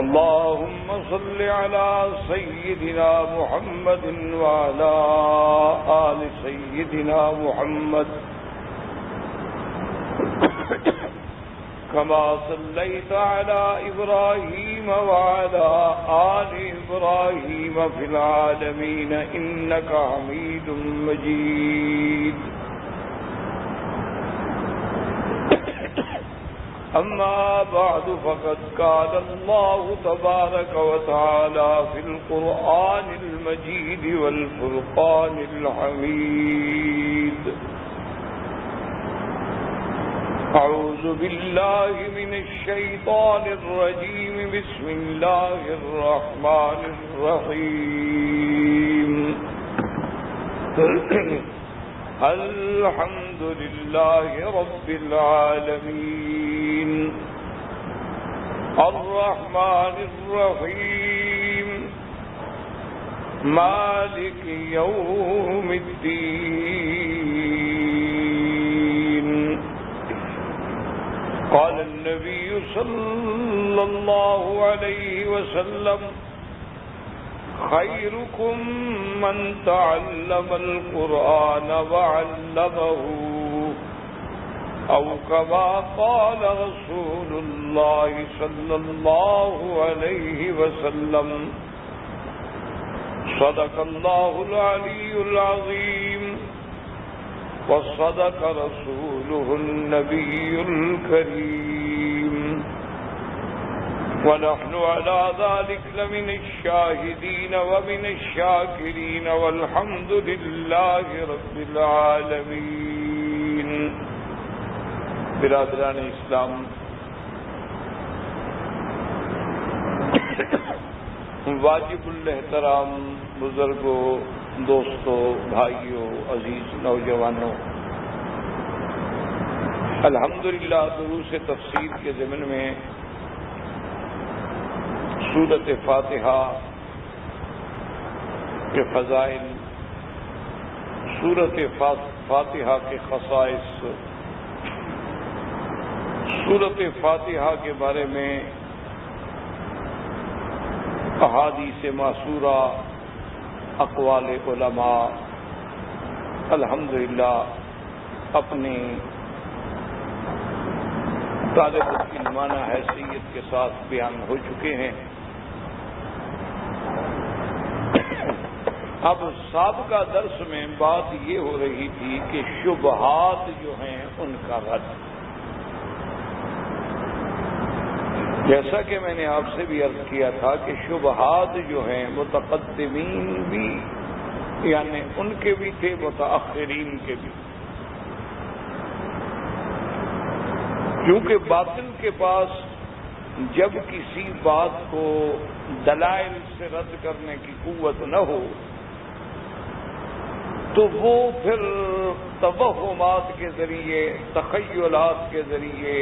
اللهم صل على سيدنا محمد وعلى آل سيدنا محمد كما صليت على إبراهيم وعلى آل إبراهيم في العالمين إنك حميد مجيد. أما بعد فقد قال الله تبارك وتعالى في القرآن المجيد والفرقان الحميد: أعوذ بالله من الشيطان الرجيم. بسم الله الرحمن الرحيم. الحمد لله رب العالمين الرحمن الرحيم مالك يوم الدين. قال النبي صلى الله عليه وسلم: خيركم من تعلم القرآن وعلمه، أو كما قال رسول الله صلى الله عليه وسلم. صدق الله العلي العظيم وصدق رسوله النبي الكريم، ونحن على ذلك لمن الشاهدين ومن الشاكرين، والحمد لله رب العالمين. برادران اسلام، واجب الاحترام بزرگوں، دوستوں، بھائیوں، عزیز نوجوانوں، الحمدللہ دروس تفسیر کے ضمن میں سورۃ فاتحہ کے فضائل، سورۃ فاتحہ کے خصائص، سورۃ فاتحہ کے بارے میں احادیث معصورہ، اقوال علماء الحمدللہ اپنی طالب علمانہ حیثیت کے ساتھ بیان ہو چکے ہیں. اب سابقہ درس میں بات یہ ہو رہی تھی کہ شبہات جو ہیں ان کا رد. جیسا کہ میں نے آپ سے بھی عرض کیا تھا کہ شبہات جو ہیں متقدمین بھی یعنی ان کے بھی تھے، متاخرین کے بھی. کیونکہ باطل کے پاس جب کسی بات کو دلائل سے رد کرنے کی قوت نہ ہو تو وہ پھر توہمات کے ذریعے، تخیلات کے ذریعے،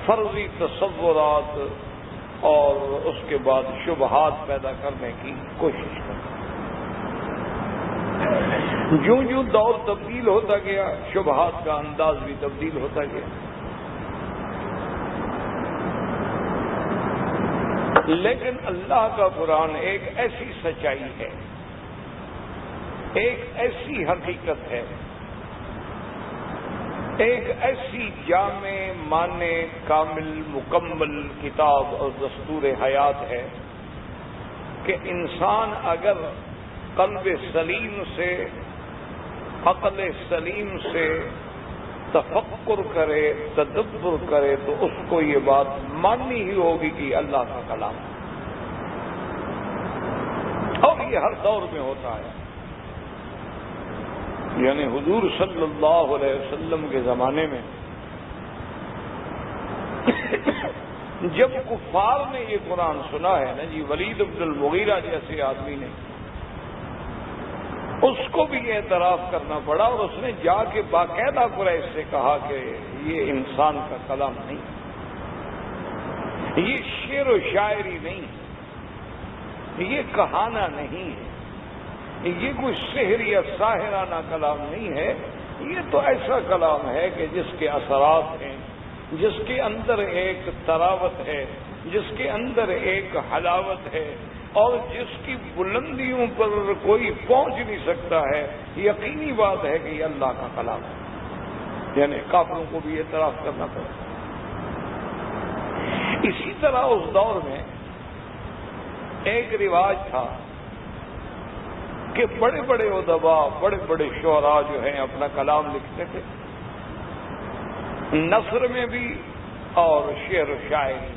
فرضی تصورات اور اس کے بعد شبہات پیدا کرنے کی کوشش کرتا. جوں جوں دور تبدیل ہوتا گیا، شبہات کا انداز بھی تبدیل ہوتا گیا. لیکن اللہ کا قرآن ایک ایسی سچائی ہے، ایک ایسی حقیقت ہے، ایک ایسی جامع معنی کامل مکمل کتاب اور دستور حیات ہے کہ انسان اگر قلب سلیم سے، عقل سلیم سے تفکر کرے، تدبر کرے تو اس کو یہ بات ماننی ہی ہوگی کہ اللہ کا کلام، اور یہ ہر دور میں ہوتا ہے. یعنی حضور صلی اللہ علیہ وسلم کے زمانے میں جب کفار نے یہ قرآن سنا ہے نا جی، ولید بن المغیرہ جیسے آدمی نے، اس کو بھی اعتراف کرنا پڑا اور اس نے جا کے باقاعدہ قریش سے کہا کہ یہ انسان کا کلام نہیں، یہ شعر و شاعری نہیں، یہ کہانا نہیں ہے، یہ کوئی سحر یا ساحرانہ کلام نہیں ہے، یہ تو ایسا کلام ہے کہ جس کے اثرات ہیں، جس کے اندر ایک تراوت ہے، جس کے اندر ایک حلاوت ہے اور جس کی بلندیوں پر کوئی پہنچ نہیں سکتا ہے، یقینی بات ہے کہ یہ اللہ کا کلام ہے، یعنی کافروں کو بھی اعتراف کرنا پڑتا ہے۔ اسی طرح اس دور میں ایک رواج تھا کہ بڑے بڑے ادبا، بڑے بڑے شعراء جو ہیں اپنا کلام لکھتے تھے، نثر میں بھی اور شعر و شاعری،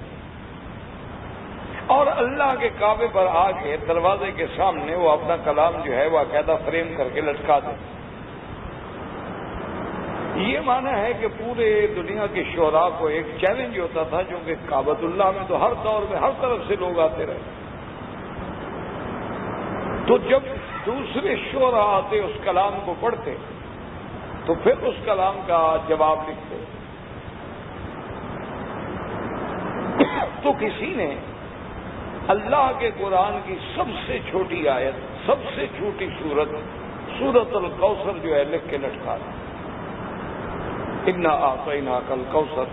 اور اللہ کے کعبے پر آ کے دروازے کے سامنے وہ اپنا کلام جو ہے وہ باقاعدہ فریم کر کے لٹکا دے۔ یہ معنی ہے کہ پورے دنیا کے شعراء کو ایک چیلنج ہوتا تھا، جو کہ کعبۃ اللہ میں تو ہر دور میں ہر طرف سے لوگ آتے رہے، تو جب دوسرے شعراء آتے اس کلام کو پڑھتے تو پھر اس کلام کا جواب لکھتے۔ تو کسی نے اللہ کے قرآن کی سب سے چھوٹی آیت، سب سے چھوٹی سورۃ الکوثر جو ہے لکھ کے لٹکا دی، انا اعطیناک الکوثر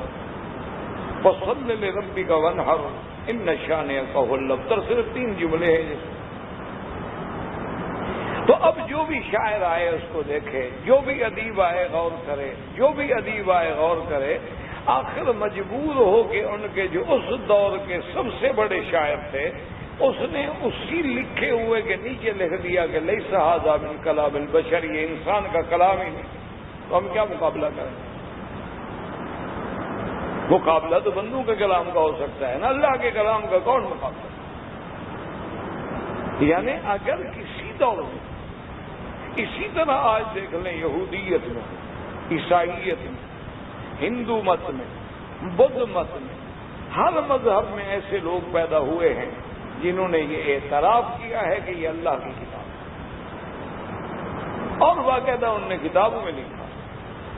فصل لربک وانحر ان شانئک هو الابتر، صرف 3 جملے ہیں۔ تو اب جو بھی شاعر آئے اس کو دیکھے، جو بھی ادیب آئے غور کرے، جو بھی ادیب آئے غور کرے، آخر مجبور ہو کے ان کے جو اس دور کے سب سے بڑے شاعر تھے، اس نے اسی لکھے ہوئے کے نیچے لکھ دیا کہ لیس ھذا من کلام البشر، یہ انسان کا کلام ہی نہیں، تو ہم کیا مقابلہ کریں؟ مقابلہ تو بندوں کے کلام کا ہو سکتا ہے نا، اللہ کے کلام کا کون مقابلہ؟ یعنی اگر کسی دور میں، اسی طرح آج دیکھ لیں یہودیت میں، عیسائیت میں، ہندو مت میں، بدھ مت میں، ہر مذہب میں ایسے لوگ پیدا ہوئے ہیں جنہوں نے یہ اعتراف کیا ہے کہ یہ اللہ کی کتاب ہے، اور باقاعدہ ان نے کتابوں میں لکھا،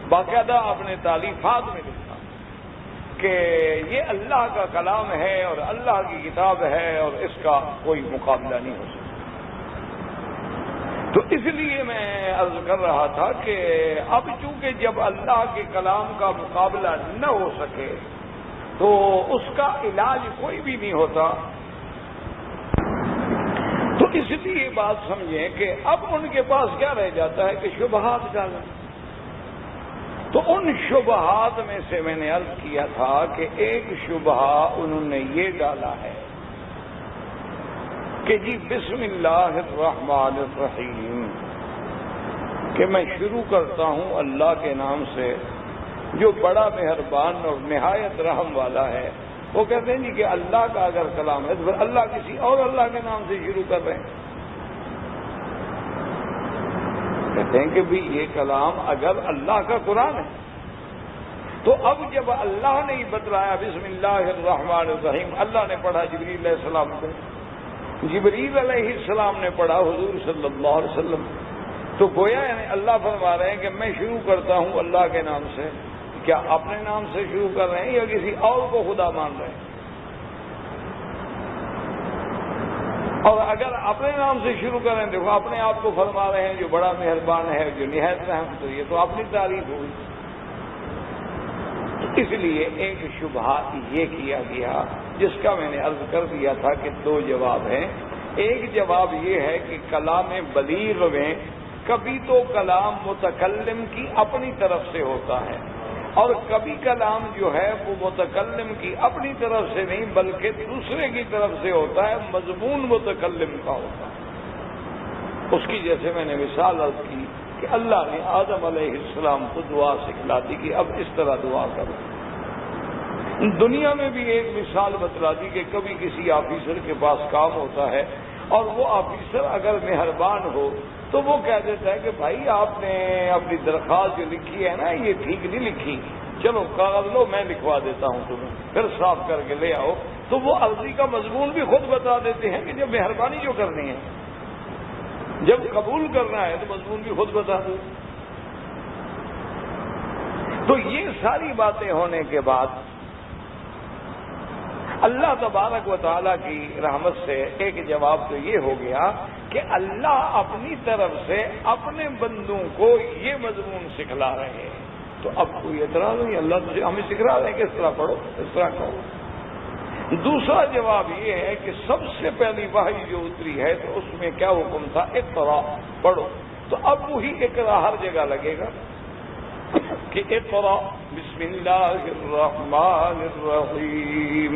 باقاعدہ اپنے تالیفات میں لکھا کہ یہ اللہ کا کلام ہے اور اللہ کی کتاب ہے اور اس کا کوئی مقابلہ نہیں ہو سکتا۔ تو اس لیے میں عرض کر رہا تھا کہ اب چونکہ جب اللہ کے کلام کا مقابلہ نہ ہو سکے تو اس کا علاج کوئی بھی نہیں ہوتا، تو اس لیے بات سمجھیں کہ اب ان کے پاس کیا رہ جاتا ہے کہ شبہات ڈالیں۔ تو ان شبہات میں سے میں نے عرض کیا تھا کہ ایک شبہ انہوں نے یہ ڈالا ہے کہ جی بسم اللہ الرحمن الرحیم، کہ میں شروع کرتا ہوں اللہ کے نام سے جو بڑا مہربان اور نہایت رحم والا ہے۔ وہ کہتے ہیں جی کہ اللہ کا اگر کلام ہے تو پھر اللہ کسی اور اللہ کے نام سے شروع کر رہے ہیں۔ کہتے ہیں کہ بھی یہ کلام اگر اللہ کا قرآن ہے تو اب جب اللہ نے ہی بتلایا بسم اللہ الرحمن الرحیم، اللہ نے پڑھا جبریل علیہ السلام کو، جبریل علیہ السلام نے پڑھا حضور صلی اللہ علیہ وسلم، تو گویا یعنی اللہ فرما رہے ہیں کہ میں شروع کرتا ہوں اللہ کے نام سے۔ کیا اپنے نام سے شروع کر رہے ہیں یا کسی اور کو خدا مان رہے ہیں؟ اور اگر اپنے نام سے شروع کریں دیکھو اپنے آپ کو فرما رہے ہیں جو بڑا مہربان ہے، جو نہایت رحم، تو یہ تو اپنی تعریف ہوئی۔ اس لیے ایک شبہہ یہ کیا گیا جس کا میں نے عرض کر دیا تھا کہ 2 جواب ہیں۔ ایک جواب یہ ہے کہ کلام بلیغ میں کبھی تو کلام متکلم کی اپنی طرف سے ہوتا ہے اور کبھی کلام جو ہے وہ متکلم کی اپنی طرف سے نہیں بلکہ دوسرے کی طرف سے ہوتا ہے، مضمون متکلم کا ہوتا ہے۔ اس کی جیسے میں نے مثال عرض کی کہ اللہ نے آدم علیہ السلام کو دعا سکھلا دی کہ اب اس طرح دعا کرو۔ دنیا میں بھی ایک مثال بتلا دی کہ کبھی کسی آفیسر کے پاس کام ہوتا ہے اور وہ آفیسر اگر مہربان ہو تو وہ کہہ دیتا ہے کہ بھائی آپ نے اپنی درخواست جو لکھی ہے نا یہ ٹھیک نہیں لکھی، چلو کاغذ لو میں لکھوا دیتا ہوں تمہیں، پھر صاف کر کے لے آؤ۔ تو وہ عرضی کا مضمون بھی خود بتا دیتے ہیں کہ جب مہربانی جو کرنی ہے، جب قبول کرنا ہے تو مضمون بھی خود بتا دو۔ تو یہ ساری باتیں ہونے کے بعد اللہ تبارک و تعالیٰ کی رحمت سے ایک جواب تو یہ ہو گیا کہ اللہ اپنی طرف سے اپنے بندوں کو یہ مضمون سکھلا رہے ہیں۔ تو اب کوئی اعتراض نہیں، اللہ تو ہمیں سکھلا رہے ہیں کہ اس طرح پڑھو، اس طرح کہو۔ دوسرا جواب یہ ہے کہ سب سے پہلی وحی جو اتری ہے تو اس میں کیا حکم تھا؟ اقرا، پڑھو. تو اب وہی اقرا ہر جگہ لگے گا کہ اقرا بسم اللہ الرحمن الرحیم.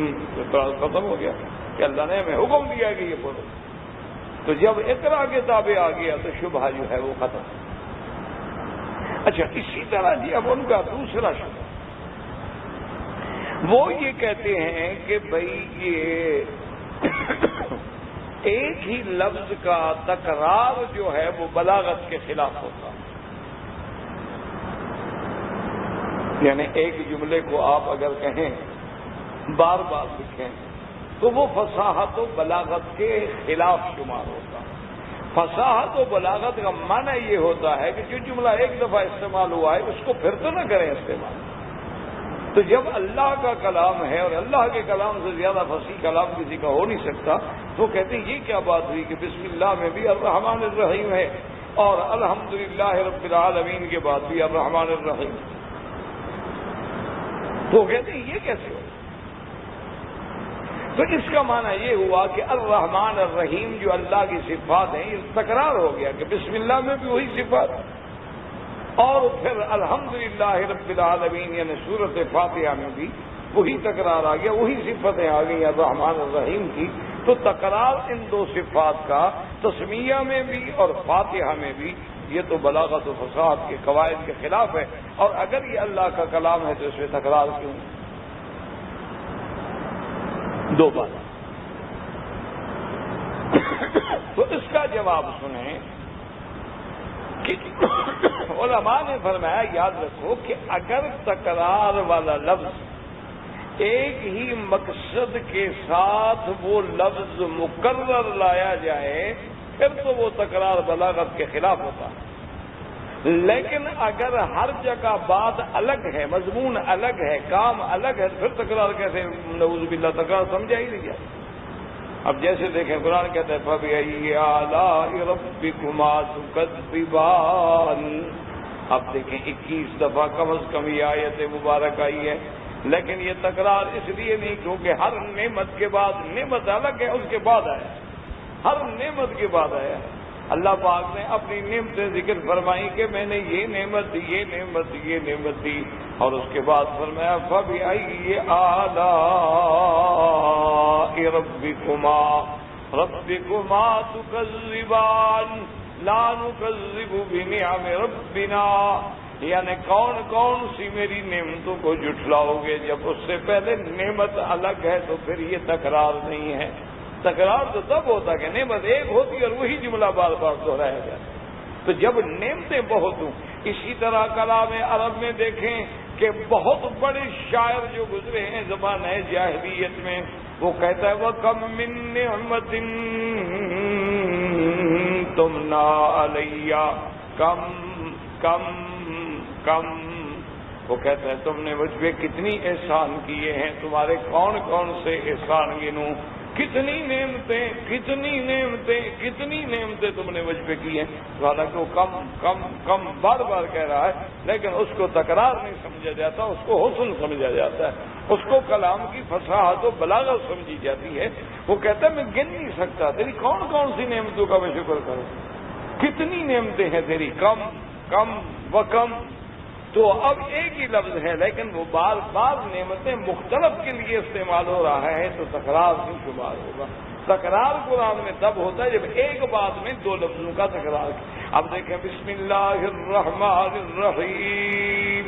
ختم ہو گیا کہ اللہ نے ہمیں حکم دیا کہ یہ پڑھو. تو جب اقرا کے تابع آ گیا تو شبہ جو ہے وہ ختم. اچھا، اسی طرح جی اب ان کا دوسرا شبہ وہ یہ کہتے ہیں کہ بھئی یہ ایک ہی لفظ کا تکرار جو ہے وہ بلاغت کے خلاف ہوتا ہے. یعنی ایک جملے کو آپ اگر کہیں بار بار لکھیں تو وہ فصاحت و بلاغت کے خلاف شمار ہوتا ہے. فصاحت و بلاغت کا معنی یہ ہوتا ہے کہ جو جملہ ایک دفعہ استعمال ہوا ہے اس کو پھر تو نہ کریں استعمال. تو جب اللہ کا کلام ہے اور اللہ کے کلام سے زیادہ فصیح کلام کسی کا ہو نہیں سکتا تو کہتے ہیں یہ کیا بات ہوئی کہ بسم اللہ میں بھی الرحمن الرحیم ہے اور الحمدللہ رب العالمین کے بعد بھی الرحمن الرحیم. تو کہتے ہیں یہ کیسے ہو؟ تو اس کا معنی یہ ہوا کہ الرحمن الرحیم جو اللہ کی صفات ہیں یہ تکرار ہو گیا کہ بسم اللہ میں بھی وہی صفات اور پھر الحمدللہ رب العالمین یعنی سورۃ فاتحہ میں بھی وہی تکرار آ گیا، وہی صفتیں آ گئی الرحمن الرحیم کی. تو تکرار ان دو صفات کا تسمیہ میں بھی اور فاتحہ میں بھی یہ تو بلاغت و فصاحت کے قواعد کے خلاف ہے. اور اگر یہ اللہ کا کلام ہے تو اس میں تکرار کیوں؟ دو بات. تو اس کا جواب سنیں کہ علماء نے فرمایا یاد رکھو کہ اگر تکرار والا لفظ ایک ہی مقصد کے ساتھ وہ لفظ مکرر لایا جائے پھر تو وہ تکرار بلاغت کے خلاف ہوتا ہے. لیکن اگر ہر جگہ بات الگ ہے، مضمون الگ ہے، کام الگ ہے، پھر تکرار کیسے؟ نعوذ باللہ تکرار سمجھا ہی نہیں جاتا. اب جیسے دیکھیں قرآن کہتا ہے فَبِأَيِّ آلَاءِ رَبِّكُمَا تُكَذِّبَانِ. اب دیکھیں 21 دفعہ کم از کم یہ آیت مبارک آئی ہے، لیکن یہ تکرار اس لیے نہیں کیونکہ ہر نعمت کے بعد نعمت الگ ہے اس کے بعد آیا، ہر نعمت کے بعد آیا. اللہ پاک نے اپنی نعمتیں ذکر فرمائی کہ میں نے یہ نعمت دی، یہ نعمت دی، یہ نعمت دی، اور اس کے بعد فرمایا فَبِأَيِّ آلَاءِ رَبِّكُمَا تُكَذِّبَانِ لَا نُكَذِّبُ بِنِعَمِ رَبِّنَا. یعنی کون کون سی میری نعمتوں کو جھٹلاؤ گے؟ جب اس سے پہلے نعمت الگ ہے تو پھر یہ تکرار نہیں ہے. تکرار تو تب ہوتا کہ نعمت ایک ہوتی اور وہی جملہ بار بار دہرایا جاتا. تو جب نعمتیں بہت ہوں. اسی طرح کلام عرب میں دیکھیں کہ بہت بڑے شاعر جو گزرے ہیں زمانہ جاہلیت میں، وہ کہتا ہے وَكَمْ مِن نِعْمَةٍ تُمْنَا عَلَيَّ کم کم کم. وہ کہتا ہے تم نے مجھ پہ کتنی احسان کیے ہیں، تمہارے کون کون سے احسان گنوں، کتنی نعمتیں کتنی نعمتیں کتنی نعمتیں تم نے مجھ پہ کی ہیں. حالانکہ وہ کم کم کم بار بار کہہ رہا ہے لیکن اس کو تکرار نہیں سمجھا جاتا، اس کو حسن سمجھا جاتا ہے، اس کو کلام کی فصاحت و بلاغت سمجھی جاتی ہے. وہ کہتا ہے میں گن نہیں سکتا تیری کون کون سی نعمتوں کا میں شکر کروں، کتنی نعمتیں ہیں تیری، کم کم و کم. تو اب ایک ہی لفظ ہے لیکن وہ بار بار نعمتیں مختلف کے لیے استعمال ہو رہا ہے تو تکرار نہیں شمار ہوگا. تکرار قرآن میں تب ہوتا ہے جب ایک بات میں دو لفظوں کا تکرار. اب دیکھیں بسم اللہ الرحمن الرحیم،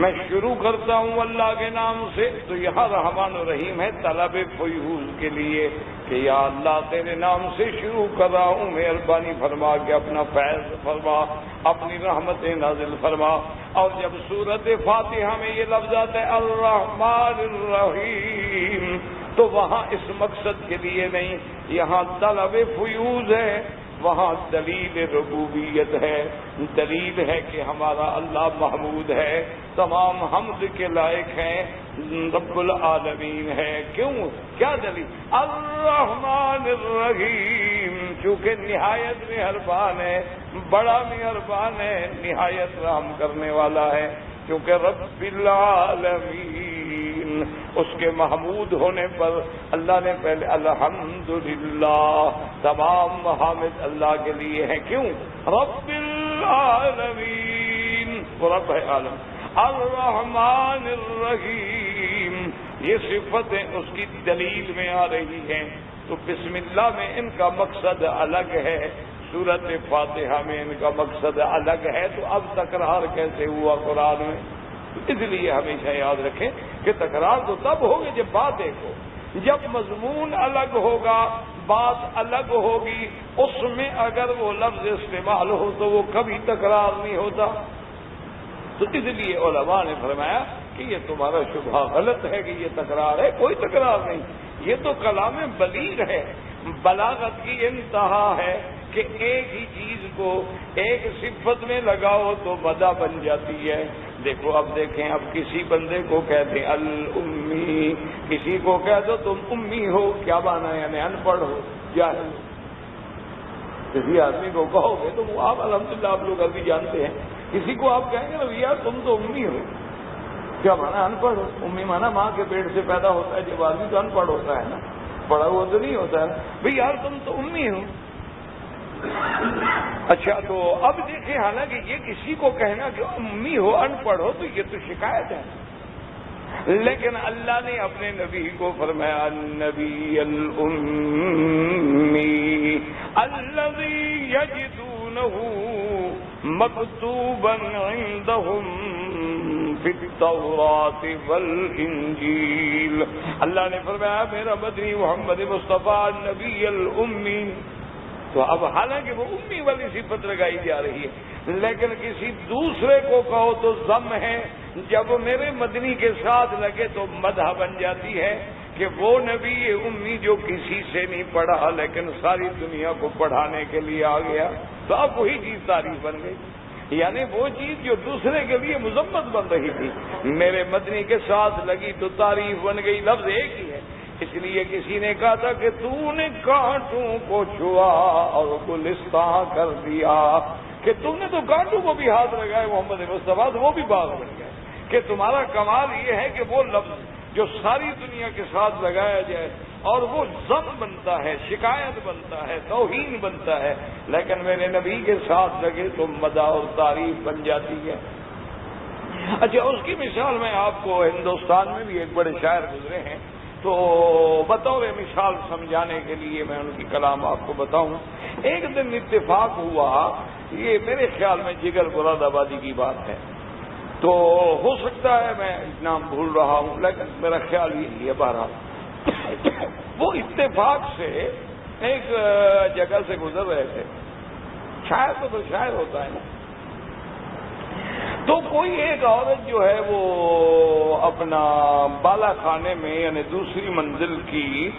میں شروع کرتا ہوں اللہ کے نام سے. تو یہاں رحمان الرحیم ہے طلب فیوز کے لیے کہ یا اللہ تیرے نام سے شروع کر رہا ہوں، مہربانی فرما کے اپنا فیض فرما، اپنی رحمتیں نازل فرما. اور جب سورۃ فاتحہ میں یہ لفظ آتا ہے الرحمن الرحیم تو وہاں اس مقصد کے لیے نہیں، یہاں طلب فیوز ہے، وہاں دلیل ربوبیت ہے، دلیل ہے کہ ہمارا اللہ محمود ہے، تمام حمد کے لائق ہیں، رب العالمین ہے. کیوں؟ کیا دلیل؟ الرحمن الرحیم، چونکہ نہایت مہربان ہے، بڑا مہربان ہے، نہایت رحم کرنے والا ہے. کیونکہ رب العالمین اس کے محمود ہونے پر اللہ نے پہلے الحمدللہ، تمام محامد اللہ کے لیے ہیں. کیوں؟ رب العالمین، وہ رب ہے عالم. الرحمن الرحیم، یہ صفتیں اس کی دلیل میں آ رہی ہیں. تو بسم اللہ میں ان کا مقصد الگ ہے، سورۃ فاتحہ میں ان کا مقصد الگ ہے. تو اب تکرار کیسے ہوا قرآن میں؟ اس لیے ہمیشہ یاد رکھیں کہ تکرار تو تب ہوگی جب بات ایک ہو، جب مضمون الگ ہوگا، بات الگ ہوگی، اس میں اگر وہ لفظ استعمال ہو تو وہ کبھی تکرار نہیں ہوتا. تو اس لیے علماء نے فرمایا کہ یہ تمہارا شبہ غلط ہے کہ یہ تکرار ہے. کوئی تکرار نہیں، یہ تو کلام بلیغ ہے. بلاغت کی انتہا ہے کہ ایک ہی چیز کو ایک صفت میں لگاؤ تو مدح بن جاتی ہے. دیکھو اب دیکھیں، اب کسی بندے کو کہتے ہیں الامی، کسی کو کہہ دو تم امی ہو، کیا مانا ہے؟ یعنی ان پڑھ ہو، جاہل. کسی آدمی کو کہو گے تو وہ آپ الحمدللہ آپ لوگ ابھی جانتے ہیں. کسی کو آپ کہیں گے نا یار تم تو امی ہو، کیا مانا؟ ان پڑھ ہو. امی مانا ماں کے پیٹ سے پیدا ہوتا ہے جب آدمی تو ان پڑھ ہوتا ہے نا، پڑھا ہوا تو نہیں ہوتا ہے بھئی. یار تم تو امی ہو. اچھا تو اب دیکھیں، حالانکہ یہ کسی کو کہنا کہ امی ہو، ان پڑھ ہو، تو یہ تو شکایت ہے. لیکن اللہ نے اپنے نبی کو فرمایا النبی الامی الذی یجدونہ مکتوبا عندہم فی التوراۃ والانجیل. اللہ نے فرمایا میرا مدنی محمد مصطفیٰ نبی الامی. تو اب حالانکہ وہ امی والی صفت لگائی جا رہی ہے، لیکن کسی دوسرے کو کہو تو ذم ہے. جب میرے مدنی کے ساتھ لگے تو مدح بن جاتی ہے کہ وہ نبی امی جو کسی سے نہیں پڑھا لیکن ساری دنیا کو پڑھانے کے لیے آ گیا. تو اب وہی چیز تعریف بن گئی. یعنی وہ چیز جو دوسرے کے لیے مذمت بن رہی تھی میرے مدنی کے ساتھ لگی تو تعریف بن گئی. لفظ ایک ہی ہے. اس لیے کسی نے کہا تھا کہ تو نے کانٹوں کو چھوا اور گلستان کر دیا، کہ تم نے تو کانٹوں کو بھی ہاتھ لگائے محمد مصطفیٰ، تو وہ بھی باغ بن گئے. کہ تمہارا کمال یہ ہے کہ وہ لفظ جو ساری دنیا کے ساتھ لگایا جائے اور وہ ذم بنتا ہے، شکایت بنتا ہے، توہین بنتا ہے، لیکن میرے نبی کے ساتھ لگے تو مدح اور تعریف بن جاتی ہے. اچھا اس کی مثال میں آپ کو، ہندوستان میں بھی ایک بڑے شاعر گزرے ہیں، تو بطور مثال سمجھانے کے لیے میں ان کی کلام آپ کو بتاؤں. ایک دن اتفاق ہوا، یہ میرے خیال میں جگر مراد آبادی کی بات ہے، تو ہو سکتا ہے میں نام بھول رہا ہوں لیکن میرا خیال یہی ہے. بہرحال وہ اتفاق سے ایک جگہ سے گزر رہے تھے. شاعر تو شاعر ہوتا ہے نا. تو کوئی ایک عورت جو ہے وہ اپنا بالا خانے میں یعنی دوسری منزل کی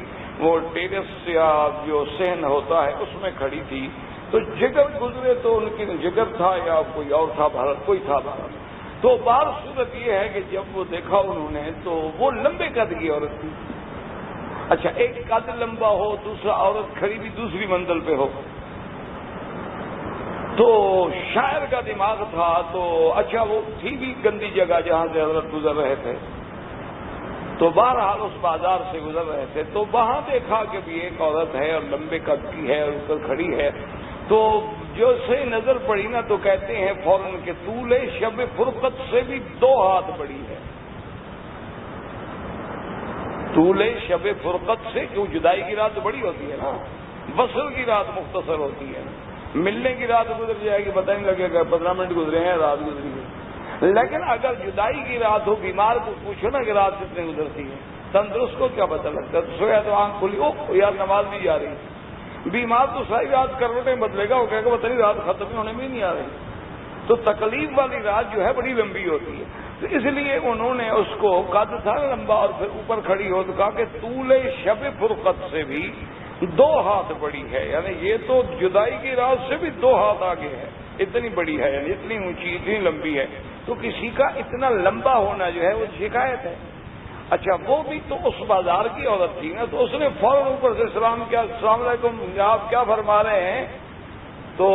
وہ ٹیرس یا جو صحن ہوتا ہے اس میں کھڑی تھی. تو جگر گزرے تو ان کی جگر تھا یا کوئی اور تھا، بھارت کوئی تھا بھارت. تو بار صورت یہ ہے کہ جب وہ دیکھا انہوں نے تو وہ لمبے قد کی عورت تھی. اچھا ایک قد لمبا ہو، دوسرا عورت کھڑی بھی دوسری منزل پہ ہو. تو شاعر کا دماغ تھا تو اچھا وہ تھی بھی گندی جگہ جہاں سے حضرت گزر رہے تھے. تو بہرحال اس بازار سے گزر رہے تھے تو وہاں دیکھا کہ بھی ایک عورت ہے اور لمبے قد کی ہے اور اوپر کھڑی ہے. تو جو سے نظر پڑی نا تو کہتے ہیں فوراً کہ طول شب فرقت سے بھی 2 ہاتھ بڑی ہے. طول شب فرقت سے کیوں؟ جدائی کی رات بڑی ہوتی ہے نا، وصل کی رات مختصر ہوتی ہے. ملنے کی رات گزر جائے گی پتہ نہیں لگے گا 15 منٹ گزرے ہیں رات گزری ہے. لیکن اگر جدائی کی رات ہو، بیمار کو پوچھو نا کہ رات کتنے گزرتی ہے، تندرست کو کیا پتہ لگتا ہے. سویا تو آنکھ کھلی، او یار نماز بھی جا رہی. بیمار تو ساری رات کروٹیں بدلے گا، وہ کہے گا پتہ نہیں رات ختم ہونے میں نہیں آ رہی. تو تکلیف والی رات جو ہے بڑی لمبی ہوتی ہے. تو اس لیے انہوں نے اس کو قد تھا لمبا اور پھر اوپر کھڑی ہو تو کہا کہ طول شب فرقت سے بھی 2 ہاتھ بڑی ہے. یعنی یہ تو جدائی کی رات سے بھی 2 ہاتھ آگے ہے، اتنی بڑی ہے، یعنی اتنی اونچی اتنی لمبی ہے. تو کسی کا اتنا لمبا ہونا جو ہے وہ شکایت ہے. اچھا وہ بھی تو اس بازار کی عورت تھی نا، تو اس نے فوراً اوپر سے سلام کیا، السلام علیکم آپ کیا فرما رہے ہیں. تو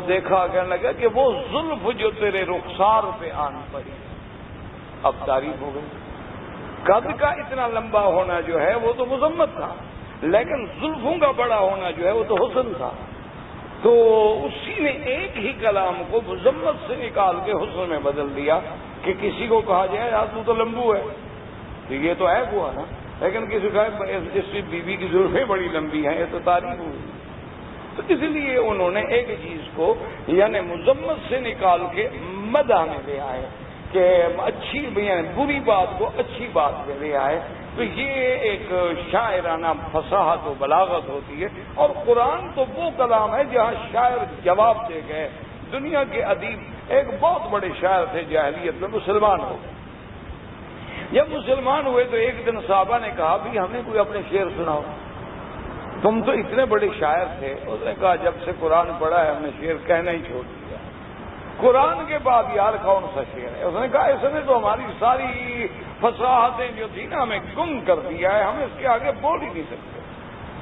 دیکھا کہنے لگا کہ وہ زلف جو تیرے رخسار پہ آن پڑی. اب تعریف ہو گئی. قد کا اتنا لمبا ہونا جو ہے وہ تو مذمت تھا، لیکن زلفوں کا بڑا ہونا جو ہے وہ تو حسن تھا. تو اسی نے ایک ہی کلام کو مذمت سے نکال کے حسن میں بدل دیا کہ کسی کو کہا جائے یار تو لمبو ہے تو یہ تو عیب ہوا نا، لیکن کسی کو جس کی بیوی کی زلفیں بڑی لمبی ہیں یہ تو تعریف ہوئی. تو اس لیے انہوں نے ایک چیز کو یعنی مذمت سے نکال کے مدح میں لے آئے کہ اچھی یعنی بری بات کو اچھی بات میں لے آئے. تو یہ ایک شاعرانہ فصاحت و بلاغت ہوتی ہے. اور قرآن تو وہ کلام ہے جہاں شاعر جواب دے گئے. دنیا کے ادیب ایک بہت بڑے شاعر تھے جاہلیت میں، مسلمان ہو گئے. جب مسلمان ہوئے تو ایک دن صحابہ نے کہا بھی ہمیں کوئی اپنے شعر سناؤ، تم تو اتنے بڑے شاعر تھے. اس نے کہا جب سے قرآن پڑھا ہے ہم نے شعر کہنا ہی چھوڑ دیا. قرآن کے بعد یار کون سا شعر ہے؟ اس نے کہا اس نے تو ہماری ساری فصاحتیں جو تھی نا ہمیں گم کر دیا ہے، ہم اس کے آگے بول ہی نہیں سکتے.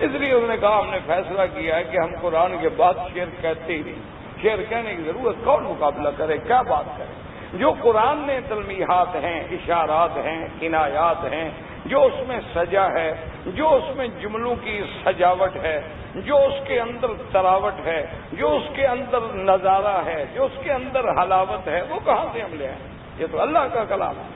اس لیے اس نے کہا ہم نے فیصلہ کیا ہے کہ ہم قرآن کے بعد شعر کہتے ہی نہیں. شعر کہنے کی ضرورت کون مقابلہ کرے، کیا بات کرے؟ جو قرآن میں تلمیحات ہیں، اشارات ہیں، عنایات ہیں، جو اس میں سجا ہے، جو اس میں جملوں کی سجاوٹ ہے، جو اس کے اندر تراوٹ ہے، جو اس کے اندر نظارہ ہے، جو اس کے اندر حلاوت ہے، وہ کہاں سے ہم لے آئیں؟ یہ تو اللہ کا کلام ہے.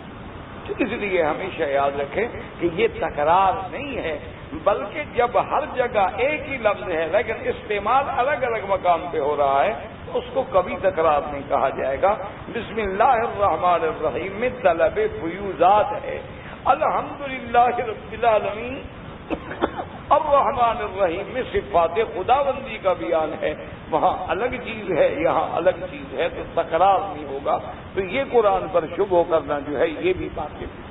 اس لیے ہمیشہ یاد رکھیں کہ یہ تکرار نہیں ہے، بلکہ جب ہر جگہ ایک ہی لفظ ہے لیکن استعمال الگ الگ مقام پہ ہو رہا ہے تو اس کو کبھی تکرار نہیں کہا جائے گا. بسم اللہ الرحمن الرحیم میں طلب فیوزات ہے. الحمدللہ رب العالمین الرحمن الرحیم میں صفات خداوندی کا بیان ہے. وہاں الگ چیز ہے، یہاں الگ چیز ہے، تو تکرار نہیں ہوگا. تو یہ قرآن پر شبہ کرنا جو ہے یہ بھی باطل ہے.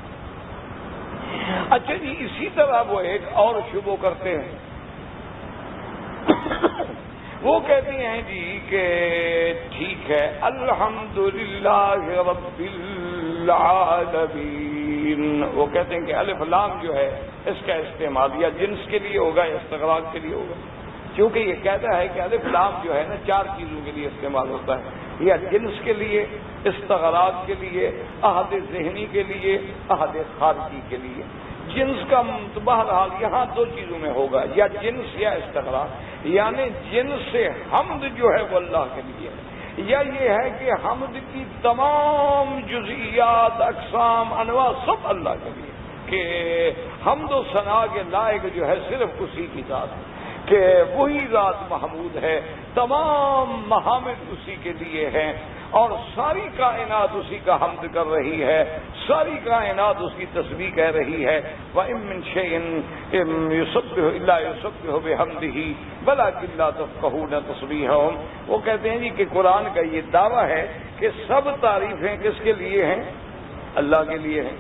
اچھا جی، اسی طرح وہ ایک اور شبہ کرتے ہیں. وہ کہتے ہیں جی کہ ٹھیک ہے الحمدللہ رب العالمین، وہ کہتے ہیں کہ الف لام جو ہے اس کا استعمال یا جنس کے لیے ہوگا یا استغراق کے لیے ہوگا. کیونکہ یہ کہتا ہے کہ الف لام جو ہے نا 4 چیزوں کے لیے استعمال ہوتا ہے، یا جنس کے لیے، استغراق کے لیے، عہد ذہنی کے لیے، عہد خارجی کے لیے. جنس کا بہرحال یہاں 2 چیزوں میں ہوگا، یا جنس یا استغراق. یعنی جنس سے حمد جو ہے وہ اللہ کے لیے ہے، یا یہ ہے کہ حمد کی تمام جزئیات، اقسام، انواع سب اللہ کے لیے، کہ حمد و ثنا کے لائق جو ہے صرف اسی کی ذات ہے، کہ وہی ذات محمود ہے. تمام محامد اسی کے لیے ہیں اور ساری کائنات اسی کا حمد کر رہی ہے، ساری کائنات اس کی تسبیح کہہ رہی ہے. وَإِن مِّن شَيْءٍ يُسَبِّحُ إِلَّا يُسَبِّحُ بِحَمْدِهِ وَلَٰكِن لَّا تَفْقَهُونَ تَسْبِيحَهُمْ. وہ کہتے ہیں جی کہ قرآن کا یہ دعویٰ ہے کہ سب تعریفیں کس کے لیے ہیں؟ اللہ کے لیے ہیں.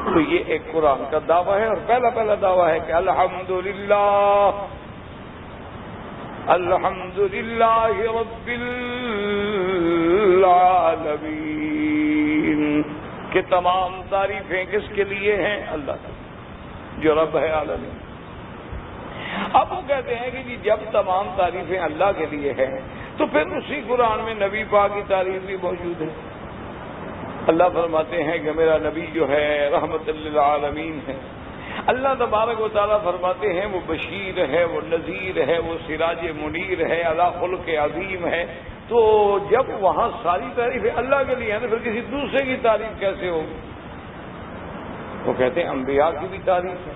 تو یہ ایک قرآن کا دعویٰ ہے، اور پہلا دعویٰ ہے کہ الحمدللہ رب العالمین، کہ تمام تعریفیں کس کے لیے ہیں؟ اللہ کے، جو رب ہے عالمین. اب وہ کہتے ہیں کہ جب تمام تعریفیں اللہ کے لیے ہیں تو پھر اسی قرآن میں نبی پاک کی تعریف بھی موجود ہے. اللہ فرماتے ہیں کہ میرا نبی جو ہے رحمت للعالمین ہے. اللہ تبارک و تعالیٰ فرماتے ہیں وہ بشیر ہے، وہ نذیر ہے، وہ سراج منیر ہے، علی خلق عظیم ہے. تو جب وہاں ساری تعریفیں اللہ کے لیے ہیں تو پھر کسی دوسرے کی تعریف کیسے ہوگی؟ وہ کہتے ہیں انبیاء کی بھی تعریف ہے.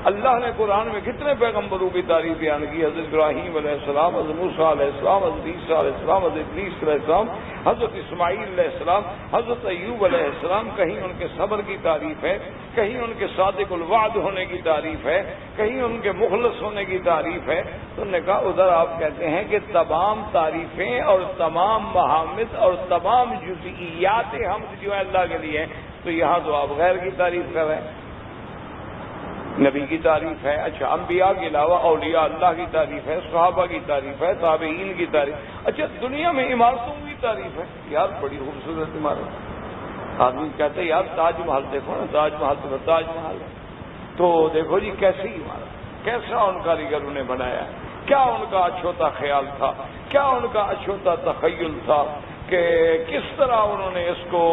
اللہ نے قرآن میں کتنے پیغمبروں کی تعریف بیان کی. حضرت ابراہیم علیہ السلام، حضرت موسیٰ علیہ السلام، حضرت عیسیٰ علیہ السلام، حضرت ادریس علیہ السلام، حضرت اسماعیل علیہ السلام، حضرت ایوب علیہ السلام. کہیں ان کے صبر کی تعریف ہے، کہیں ان کے صادق الوعد ہونے کی تعریف ہے، کہیں ان کے مخلص ہونے کی تعریف ہے. تو نے کہا ادھر آپ کہتے ہیں کہ تمام تعریفیں اور تمام محامد اور تمام جزئیات حمد جو ہے اللہ کے لیے ہیں، تو یہاں تو آپ غیر کی تعریف کر رہے ہیں. نبی کی تعریف ہے. اچھا، انبیاء کے علاوہ اولیاء اللہ کی تعریف ہے، صحابہ کی تعریف ہے، تابعین کی تعریف. اچھا، دنیا میں عمارتوں کی تعریف ہے. یار بڑی خوبصورت عمارت. آدمی کہتے ہیں یار تاج محل دیکھو نا، تاج محل تو تاج محل ہے. تو دیکھو جی کیسی عمارت، کیسا ان کاریگروں نے بنایا، کیا ان کا اچھوتا خیال تھا، کیا ان کا اچھوتا تخیل تھا، کہ کس طرح انہوں نے اس کو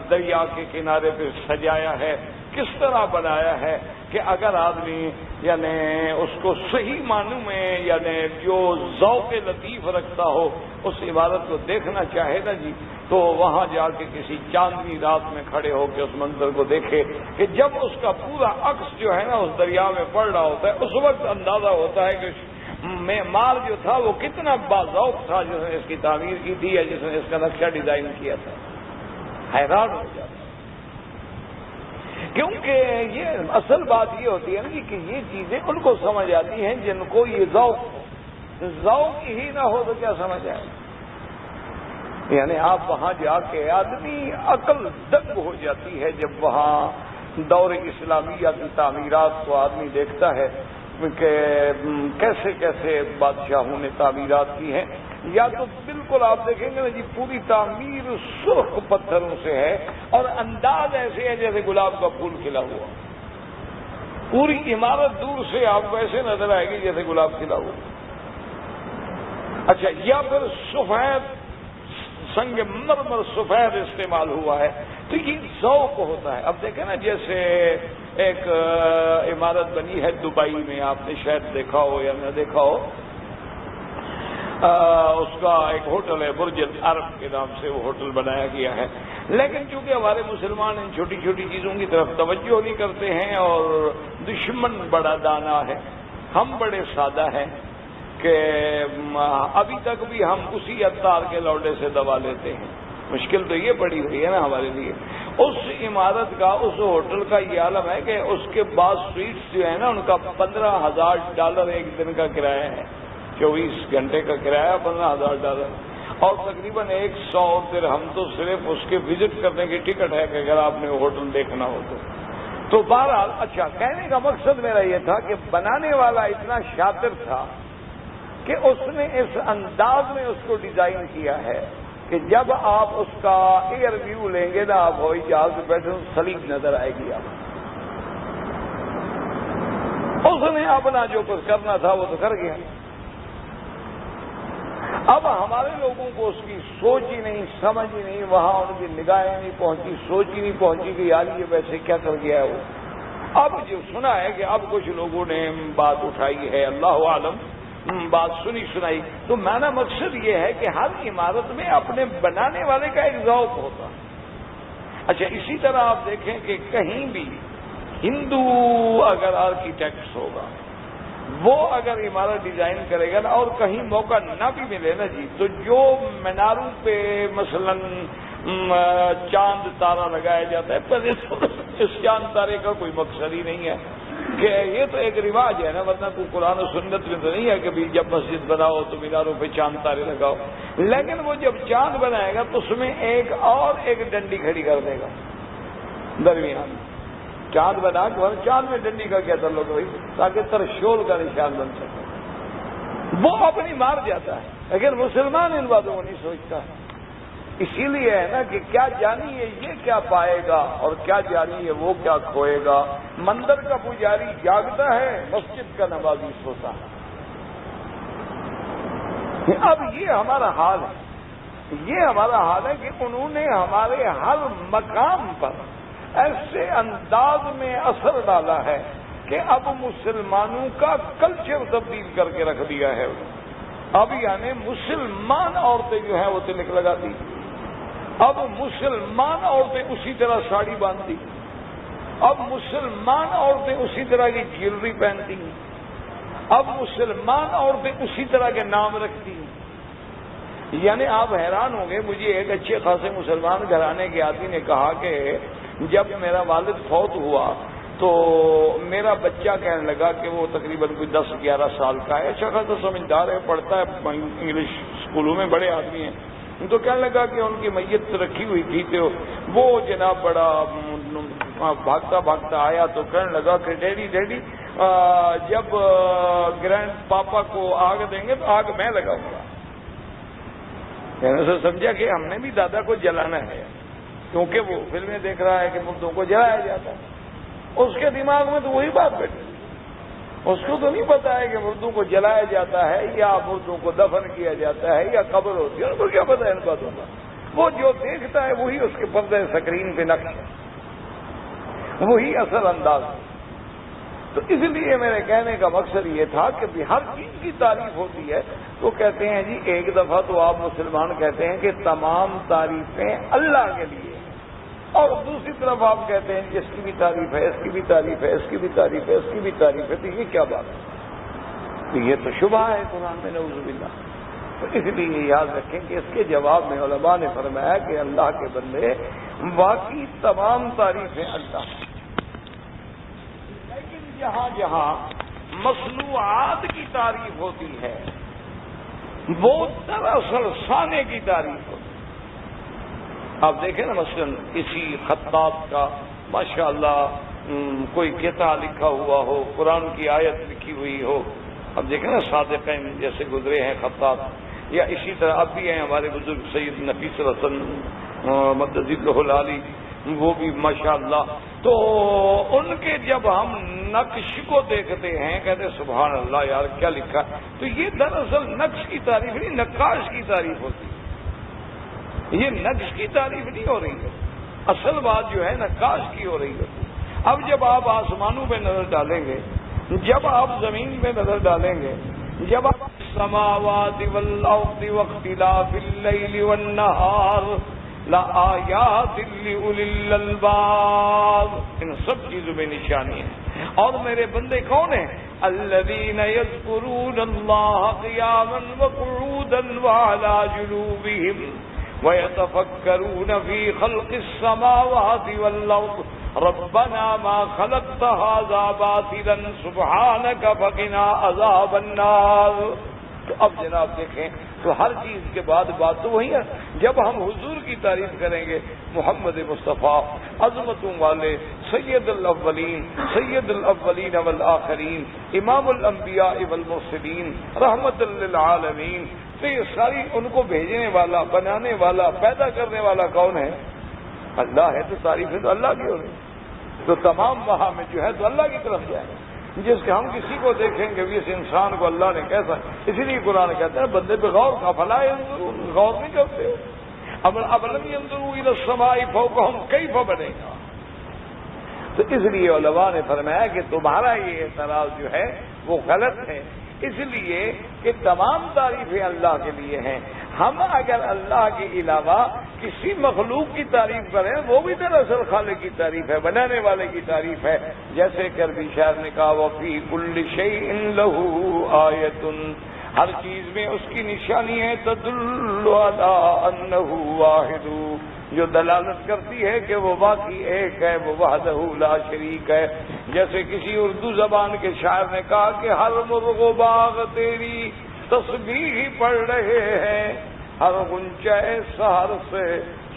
دریا کے کنارے پہ سجایا ہے، کس طرح بنایا ہے کہ اگر آدمی یعنی اس کو صحیح معنوں میں یعنی جو ذوق لطیف رکھتا ہو اس عمارت کو دیکھنا چاہے نا جی، تو وہاں جا کے کسی چاندنی رات میں کھڑے ہو کے اس منظر کو دیکھے کہ جب اس کا پورا عکس جو ہے نا اس دریا میں پڑ رہا ہوتا ہے، اس وقت اندازہ ہوتا ہے کہ معمار جو تھا وہ کتنا باذوق تھا جس نے اس کی تعمیر کی تھی یا جس نے اس کا نقشہ ڈیزائن کیا تھا۔ حیران ہو جاتا، کیونکہ یہ اصل بات یہ ہوتی ہے نا کہ یہ چیزیں ان کو سمجھ آتی ہیں جن کو یہ ذوق ہی نہ ہو تو کیا سمجھ آئے؟ یعنی آپ وہاں جا کے آدمی عقل دنگ ہو جاتی ہے جب وہاں دور اسلامیہ کی تعمیرات کو آدمی دیکھتا ہے کہ کیسے کیسے بادشاہوں نے تعمیرات کی ہیں۔ یا تو بالکل آپ دیکھیں گے نا جی پوری تعمیر سرخ پتھروں سے ہے اور انداز ایسے ہے جیسے گلاب کا پھول کھلا ہوا، پوری عمارت دور سے آپ کو ایسے نظر آئے گی جیسے گلاب کھلا ہوا۔ اچھا، یا پھر سفید سنگ مرمر سفید استعمال ہوا ہے، تو یہ ذوق ہوتا ہے۔ اب دیکھیں نا جیسے ایک عمارت بنی ہے دبئی میں، آپ نے شاید دیکھا ہو یا نہ دیکھا ہو، اس کا ایک ہوٹل ہے برج العرب کے نام سے وہ ہوٹل بنایا گیا ہے، لیکن چونکہ ہمارے مسلمان ان چھوٹی چھوٹی چیزوں کی طرف توجہ نہیں کرتے ہیں اور دشمن بڑا دانا ہے، ہم بڑے سادہ ہیں کہ ابھی تک بھی ہم اسی عطار کے لوڈے سے دوا لیتے ہیں۔ مشکل تو یہ پڑی ہوئی ہے نا ہمارے لیے۔ اس عمارت کا، اس ہوٹل کا یہ عالم ہے کہ اس کے بعد سویٹس جو ہے نا ان کا $15,000 ایک دن کا کرایہ ہے، 24 گھنٹے کا کرایہ $15,000 اور تقریباً 100 درہم تو صرف اس کے وزٹ کرنے کی ٹکٹ ہے کہ اگر آپ نے وہ ہوٹل دیکھنا ہو تو بہرحال اچھا، کہنے کا مقصد میرا یہ تھا کہ بنانے والا اتنا شاطر تھا کہ اس نے اس انداز میں اس کو ڈیزائن کیا ہے کہ جب آپ اس کا ایئر ویو لیں گے نا، آپ ہوائی جہاز میں بیٹھے سلیب نظر آئے گی آپ۔ اس نے اپنا جو کچھ کرنا تھا وہ تو کر گیا۔ اب ہمارے لوگوں کو اس کی سوچ ہی نہیں، سمجھ ہی نہیں، وہاں ان کی نگاہیں نہیں پہنچی، سوچ ہی نہیں پہنچی کہ یار یہ ویسے کیا کر گیا ہے وہ۔ اب جو سنا ہے کہ اب کچھ لوگوں نے بات اٹھائی ہے، اللہ عالم بات سنائی، تو میرا مقصد یہ ہے کہ ہر عمارت میں اپنے بنانے والے کا ایک ذوق ہوتا ہے۔ اچھا، اسی طرح آپ دیکھیں کہ کہیں بھی ہندو اگر آرکیٹیکٹس ہوگا، وہ اگر عمارت ڈیزائن کرے گا نا اور کہیں موقع نہ بھی ملے نا جی، تو جو میناروں پہ مثلا چاند تارا لگایا جاتا ہے، پر اس چاند تارے کا کوئی مقصد ہی نہیں ہے کہ یہ تو ایک رواج ہے نا، ورنہ کوئی قرآن و سنت میں تو نہیں ہے کہ جب مسجد بناؤ تو میناروں پہ چاند تارے لگاؤ۔ لیکن وہ جب چاند بنائے گا تو اس میں ایک ڈنڈی کھڑی کر دے گا درمیان میں۔ چاند بنا کے چاند میں ڈنڈی کا کیا تعلق ہے؟ تاکہ ترشول کا نشان بن سکے۔ وہ اپنی مار جاتا ہے، لیکن مسلمان ان باتوں کو نہیں سوچتا۔ اسی لیے ہے نا کہ کیا جانی ہے یہ کیا پائے گا اور کیا جانی ہے وہ کیا کھوئے گا۔ مندر کا پجاری جاگتا ہے، مسجد کا نمازی سوتا ہے۔ اب یہ ہمارا حال ہے، یہ ہمارا حال ہے کہ انہوں نے ہمارے ہر مقام پر ایسے انداز میں اثر ڈالا ہے کہ اب مسلمانوں کا کلچر تبدیل کر کے رکھ دیا ہے۔ اب یعنی مسلمان عورتیں جو ہیں وہ تلک لگاتی، اب مسلمان عورتیں اسی طرح ساڑی باندھتی، اب مسلمان عورتیں اسی طرح کی جیولری پہنتی ہیں، اب مسلمان عورتیں اسی طرح کے نام رکھتی ہیں۔ یعنی آپ حیران ہوں گے، مجھے ایک اچھے خاصے مسلمان گھرانے کے آدمی نے کہا کہ جب میرا والد فوت ہوا تو میرا بچہ کہنے لگا کہ وہ تقریباً کوئی 10-11 سال کا ہے، اچھا خاصا سمجھدار ہے، پڑھتا ہے انگلش اسکولوں میں، بڑے آدمی ہیں، تو کہنے لگا کہ ان کی میت رکھی ہوئی تھی تو وہ جناب بڑا بھاگتا بھاگتا آیا تو کہنے لگا کہ ڈیڈی جب گرینڈ پاپا کو آگ دیں گے تو آگ میں لگاؤں گا۔ سے سمجھا کہ ہم نے بھی دادا کو جلانا ہے، کیونکہ وہ فلمیں دیکھ رہا ہے کہ مردوں کو جلایا جاتا ہے، اس کے دماغ میں تو وہی بات بیٹھی۔ اس کو تو نہیں پتا ہے کہ مردوں کو جلایا جاتا ہے یا مردوں کو دفن کیا جاتا ہے یا قبر ہوتی ہے، ان کو کیا پتا ہے ان باتوں کا؟ وہ جو دیکھتا ہے وہی اس کے پردے سکرین پہ نقش ہے، وہی اثر انداز ہے۔ تو اس لیے میرے کہنے کا مقصد یہ تھا کہ ہر چیز کی تعریف ہوتی ہے، تو کہتے ہیں جی ایک دفعہ تو آپ مسلمان کہتے ہیں کہ تمام تعریفیں اللہ کے لیے، اور دوسری طرف آپ کہتے ہیں کہ اس کی بھی تعریف ہے، اس کی بھی تعریف ہے، اس کی بھی تعریف ہے، اس کی بھی تعریف ہے، تو یہ کیا بات ہے؟ تو یہ تو شبہ ہے قرآن میں، نعوذ باللہ۔ تو اس لیے یاد رکھیں کہ اس کے جواب میں علماء نے فرمایا کہ اللہ کے بندے واقعی تمام تعریفیں اللہ، لیکن جہاں جہاں مصنوعات کی تعریف ہوتی ہے وہ دراصل صانع کی تعریف ہوتی ہے۔ آپ دیکھیں نا مثلا کسی خطاط کا ماشاءاللہ کوئی قطعہ لکھا ہوا ہو، قرآن کی آیت لکھی ہوئی ہو، اب دیکھیں نا صادقین جیسے گزرے ہیں خطاط، یا اسی طرح اب بھی ہیں ہمارے بزرگ سید نفیس الحسن مدد اللہ العالی، وہ بھی ماشاءاللہ۔ تو ان کے جب ہم نقش کو دیکھتے ہیں کہتے ہیں سبحان اللہ یار کیا لکھا، تو یہ دراصل نقش کی تعریف نہیں، نقاش کی تعریف ہوتی ہے، یہ نقش کی تعریف نہیں ہو رہی ہے، اصل بات جو ہے نقاش کی ہو رہی ہے۔ اب جب آپ آسمانوں پہ نظر ڈالیں گے، جب آپ زمین پہ نظر ڈالیں گے، جب آپ السماوات والارض واختلاف اللیل والنہار لآیات لأولی الالباب، ان سب چیزوں میں نشانی ہے۔ اور میرے بندے کون ہیں؟ الذین یذکرون اللہ قیاما وقعودا وعلی جنوبہم وَيَتَفَكَّرُونَ فِي خَلْقِ السَّمَاوَاتِ وَالْأَرْضِ رَبَّنَا مَا خَلَقْتَ هَذَا بَاطِلًا سُبْحَانَكَ فَقِنَا عَذَابَ النَّارِ۔ تو اب جناب دیکھیں تو ہر چیز کے بعد بات تو وہی ہے۔ جب ہم حضور کی تعریف کریں گے، محمد مصطفیٰ عظمتوں والے سید الاولین والآخرین، امام الانبیاء والمرسلین، رحمت للعالمین، تو یہ ساری ان کو بھیجنے والا، بنانے والا، پیدا کرنے والا کون ہے؟ اللہ ہے۔ تو تعریفیں تو اللہ کی ہو رہی، تو تمام وہاں میں جو ہے تو اللہ کی طرف جائیں گے۔ جس کے ہم کسی کو دیکھیں گے بھی اس انسان کو اللہ نے کیسا، اسی لیے قرآن کہتا ہے بندے پہ غور کا فلا غور نہیں کرتے ہو۔ ابلم ينظروا الى السماء فوقهم کیف بنیگا۔ تو اس لیے علماء نے فرمایا کہ تمہارا یہ اعتراض جو ہے وہ غلط ہے، اس لیے کہ تمام تعریفیں اللہ کے لیے ہیں۔ ہم اگر اللہ کے علاوہ کسی مخلوق کی تعریف کریں وہ بھی دراصل خالق کی تعریف ہے، بنانے والے کی تعریف ہے۔ جیسے کربی شاعر نے کہا وفی کل شیء لہ آیۃ، ہر چیز میں اس کی نشانی ہے، تدل علی انہ واحد، جو دلالت کرتی ہے کہ وہ باقی ایک ہے، وہ وحدہ لا شریک ہے۔ جیسے کسی اردو زبان کے شاعر نے کہا کہ ہر مرغ و باغ تیری تسبیح پڑھ رہے ہیں، ہر غنچہ سحر سے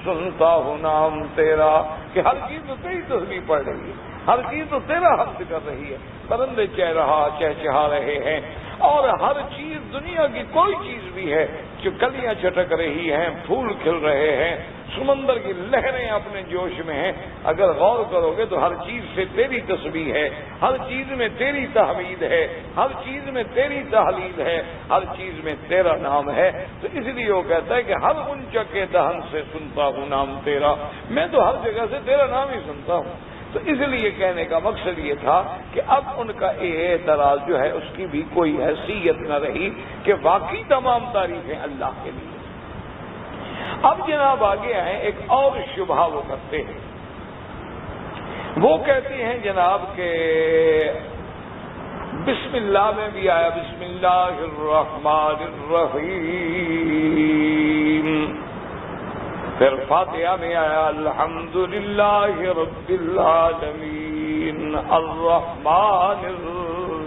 سنتا ہوں نام تیرا، کہ ہر چیز تو تیری تسبیح پڑھ رہی ہے، ہر چیز تو تیرا حمد کر رہی ہے، پرندے چہچہا رہے ہیں، اور ہر چیز دنیا کی کوئی چیز بھی ہے جو کلیاں چٹک رہی ہیں، پھول کھل رہے ہیں، سمندر کی لہریں اپنے جوش میں ہیں، اگر غور کرو گے تو ہر چیز سے تیری تسبیح ہے، ہر چیز میں تیری تحمید ہے، ہر چیز میں تیری تحلیل ہے، ہر چیز میں تیرا نام ہے۔ تو اس لیے وہ کہتا ہے کہ ہر غنچہ کے دہن سے سنتا ہوں نام تیرا، میں تو ہر جگہ سے تیرا نام ہی سنتا ہوں۔ تو اس لیے کہنے کا مقصد یہ تھا کہ اب ان کا اعتراض جو ہے اس کی بھی کوئی حیثیت نہ رہی کہ واقعی تمام تعریفیں اللہ کے لیے۔ اب جناب آگے آئے ایک اور شبہ وہ کرتے ہیں، وہ کہتے ہیں جناب کہ بسم اللہ میں بھی آیا بسم اللہ الرحمن الرحیم، پھر فاتحہ میں آیا الحمدللہ رب العالمین الرحمن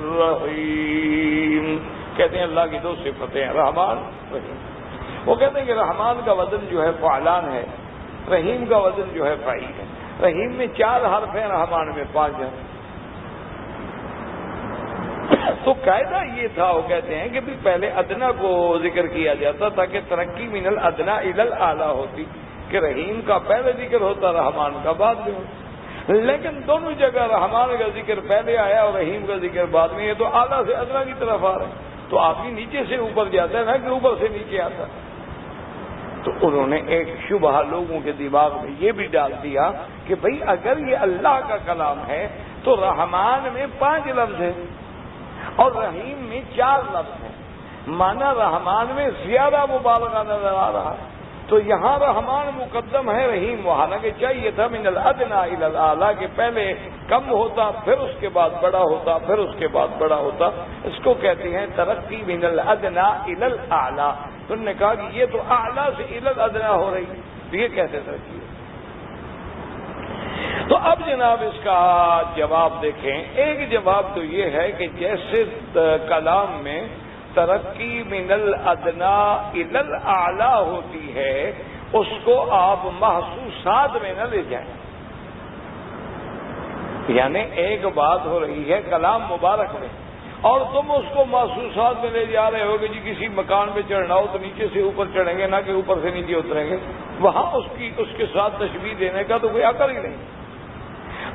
الرحیم۔ کہتے ہیں اللہ کی دو صفتیں ہیں، رحمان رحیم۔ وہ کہتے ہیں کہ رحمان کا وزن جو ہے فعلان ہے، رحیم کا وزن جو ہے فعیل ہے۔ رحیم میں 4 حرف ہیں، رحمان میں 5 ہیں۔ تو قاعدہ یہ تھا، وہ کہتے ہیں کہ پہلے ادنا کو ذکر کیا جاتا تاکہ ترقی من الادنا الی الاعلی ہوتی، کہ رحیم کا پہلے ذکر ہوتا، رحمان کا بعد میں ہوتا۔ لیکن دونوں جگہ رحمان کا ذکر پہلے آیا اور رحیم کا ذکر بعد میں. یہ تو اعلیٰ سے ادنا کی طرف آ رہے ہیں. تو آدمی نیچے سے اوپر جاتا ہے نا کہ اوپر سے نیچے آتا ہے. تو انہوں نے ایک شبہ لوگوں کے دماغ میں یہ بھی ڈال دیا کہ بھئی اگر یہ اللہ کا کلام ہے تو رحمان میں 5 لفظ ہیں اور رحیم میں 4 لفظ ہیں. مانا رحمان میں زیادہ مبالغہ نظر آ رہا ہے. تو یہاں رحمان مقدم ہے رحیم، حالانکہ چاہیے تھا من الادنی الی الاعلی کہ پہلے کم ہوتا پھر اس کے بعد بڑا ہوتا پھر اس کے بعد بڑا ہوتا. اس کو کہتے ہیں ترقی من الادنی الی الاعلی. تو انہوں نے کہا کہ یہ تو اعلیٰ سے الی الادنی ہو رہی ہے، تو یہ کیسے ترقی ہے؟ تو اب جناب اس کا جواب دیکھیں. ایک جواب تو یہ ہے کہ جیسے کلام میں ترقی من الادنا الی الاعلی ہوتی ہے، اس کو آپ محسوسات میں نہ لے جائیں. یعنی ایک بات ہو رہی ہے کلام مبارک میں اور تم اس کو محسوسات میں لے جا رہے ہو کہ جی کسی مکان پہ چڑھنا ہو تو نیچے سے اوپر چڑھیں گے، نہ کہ اوپر سے نیچے اتریں گے. وہاں اس کے ساتھ تشبیہ دینے کا تو کوئی عقل ہی نہیں.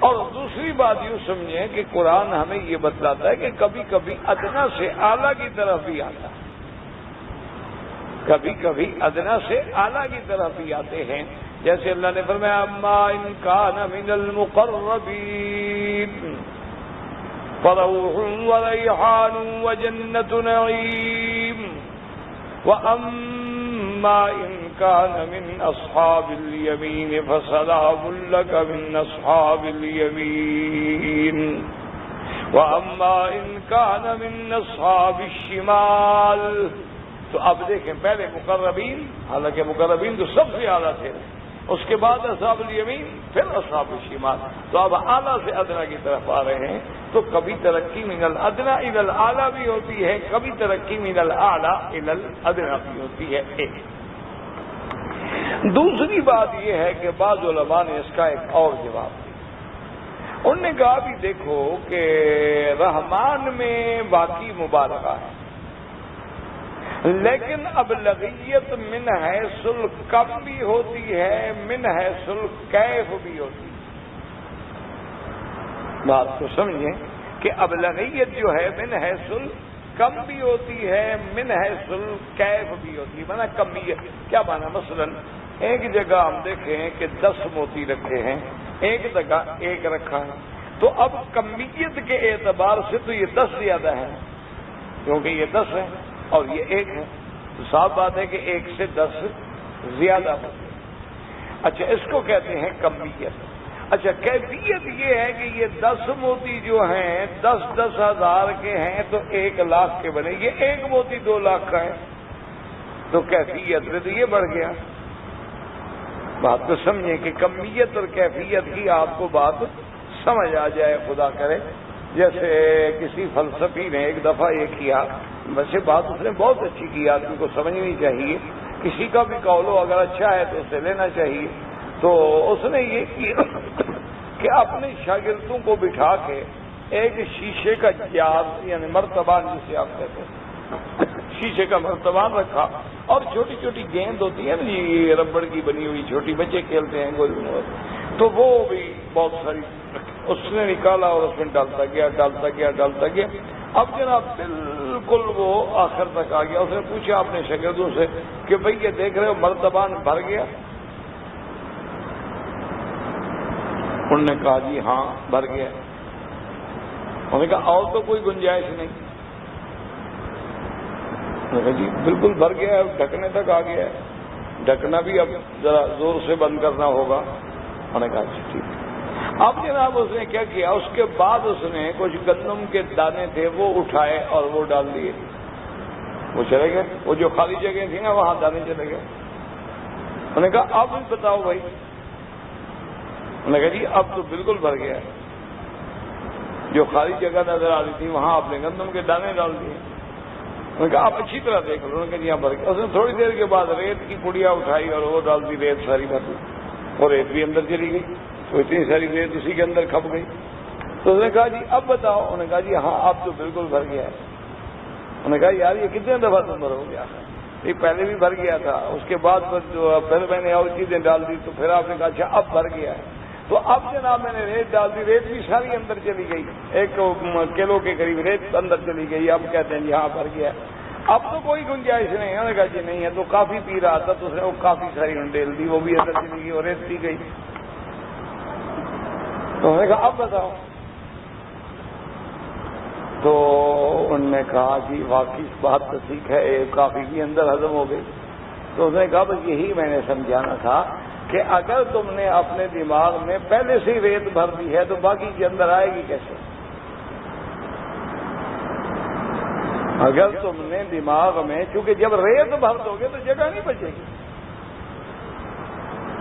اور دوسری بات یوں سمجھیں کہ قرآن ہمیں یہ بتلاتا ہے کہ کبھی کبھی ادنا سے اعلیٰ کی طرف بھی آتا ہے، کبھی کبھی ادنا سے اعلیٰ کی طرف بھی آتے ہیں. جیسے اللہ نے فرمایا اما ان کان من المقربین فروح وریحان وجنۃ نعیم واما ان كان من اصحاب اليمين فسلام لك من اصحاب اليمين واما ان كان من اصحاب الشمال. تو اب دیکھیں پہلے مقربین، حالانکہ مقربین تو سب سے اعلیٰ تھے، اس کے بعد اصحاب الیمین پھر اصحاب الشمال. تو اب اعلیٰ سے ادنا کی طرف آ رہے ہیں. تو کبھی ترقی من الادنا الی الاعلی بھی ہوتی ہے، کبھی ترقی من الاعلی الی الادنا بھی ہوتی ہے. دوسری بات یہ ہے کہ بعض علماء نے اس کا ایک اور جواب دیا. انہوں نے کہا بھی دیکھو کہ رحمان میں واقعی مبالغہ ہے، لیکن اب لغیت من حیث الکم بھی ہوتی ہے، من حیث الکیف بھی ہوتی ہے. بات کو سمجھیں کہ اب لغیت جو ہے من حیث الکم بھی ہوتی ہے، من حیث الکیف بھی ہوتی ہے. مانا کمیت کیا مانا؟ مثلا ایک جگہ ہم دیکھیں کہ 10 موتی رکھے ہیں، ایک جگہ 1 رکھا ہے. تو اب کمیت کے اعتبار سے تو یہ 10 زیادہ ہے کیونکہ یہ 10 ہے اور یہ 1 ہے. تو صاف بات ہے کہ 1 سے 10 زیادہ ہوتے ہیں. اچھا اس کو کہتے ہیں کمیت. اچھا کیفیت یہ ہے کہ یہ 10 موتی جو ہیں 10 ہزار کے ہیں تو 1 لاکھ کے بنے. یہ 1 موتی 2 لاکھ کا ہے. تو کیفیت میں تو یہ بڑھ گیا. بات کو سمجھیں کہ کمیت اور کیفیت کی آپ کو بات سمجھ آ جائے خدا کرے. جیسے کسی فلسفی نے ایک دفعہ یہ کیا، ویسے بات اس نے بہت اچھی کی، آدمی کو سمجھنی چاہیے. کسی کا بھی قول ہو اگر اچھا ہے تو اسے لینا چاہیے. تو اس نے یہ کیا کہ اپنے شاگردوں کو بٹھا کے ایک شیشے کا جار یعنی مرتبان جسے آپ کہتے ہیں، شیشے کا مرتبان رکھا اور چھوٹی چھوٹی گیند ہوتی ہے نا یہ ربڑ کی بنی ہوئی، چھوٹی بچے کھیلتے ہیں گول میں، تو وہ بھی بہت ساری اس نے نکالا اور اس میں ڈالتا گیا. اب جناب بالکل وہ آخر تک آ گیا. اس نے پوچھا اپنے شاگردوں سے کہ بھئی یہ دیکھ رہے ہو مرتبان بھر گیا؟ انہوں نے کہا جی ہاں بھر گیا. انہوں نے کہا اور تو کوئی گنجائش نہیں؟ انہوں نے کہا جی بالکل بھر گیا ہے، ڈھکنے تک آ گیا ہے، ڈھکنا بھی اب ذرا زور سے بند کرنا ہوگا. انہوں نے کہا اچھا ٹھیک. اب جناب اس نے کیا کیا، اس کے بعد اس نے کچھ گندم کے دانے تھے وہ اٹھائے اور وہ ڈال دیے. وہ چلے گئے، وہ جو خالی جگہ تھی نا وہاں دانے چلے گئے. انہوں نے کہا اب بتاؤ بھائی. انہوں نے کہا جی اب تو بالکل بھر گیا ہے، جو خالی جگہ نظر آ رہی تھی وہاں آپ نے گندم کے دانے ڈال دیے. انہوں نے کہا آپ اچھی طرح دیکھ لو. انہوں نے کہا جی ہاں بھر گیا. اس نے تھوڑی دیر کے بعد ریت کی پڑیا اٹھائی اور وہ ڈال دی، ریت ساری بھر گئی اور ریت بھی اندر چلی گئی. تو اتنی ساری ریت اسی کے اندر کھپ گئی. تو اس نے کہا جی اب بتاؤ. انہوں نے کہا جی ہاں اب تو بالکل بھر گیا ہے. انہوں نے کہا یار یہ کتنے دفعہ نمبر ہو گیا؟ یہ پہلے بھی بھر گیا تھا، اس کے بعد پھر میں نے اور چیزیں ڈال دی تو پھر آپ نے کہا اچھا اب بھر گیا ہے. تو اب جناب میں نے ریت ڈال دی، ریت بھی ساری اندر چلی گئی، 1 کلو کے قریب ریت اندر چلی گئی. اب کہتے ہیں یہاں بھر گیا. اب تو کوئی گنجائش نہیں ہے. کہا جی نہیں ہے. تو کافی پی رہا تھا تو اس نے وہ کافی ساری ڈیل دی، وہ بھی اندر چلی گئی اور ریت پی گئی. تو انہوں نے کہا اب بتاؤ. تو انہوں نے کہا جی واقعی بات تو ٹھیک ہے، کافی بھی اندر ہضم ہو گئی. تو اس نے کہا بس یہی میں نے سمجھانا تھا کہ اگر تم نے اپنے دماغ میں پہلے سے ہی ریت بھر دی ہے تو باقی کے اندر آئے گی کیسے؟ اگر تم نے دماغ میں، چونکہ جب ریت بھر دو گے تو جگہ نہیں بچے گی.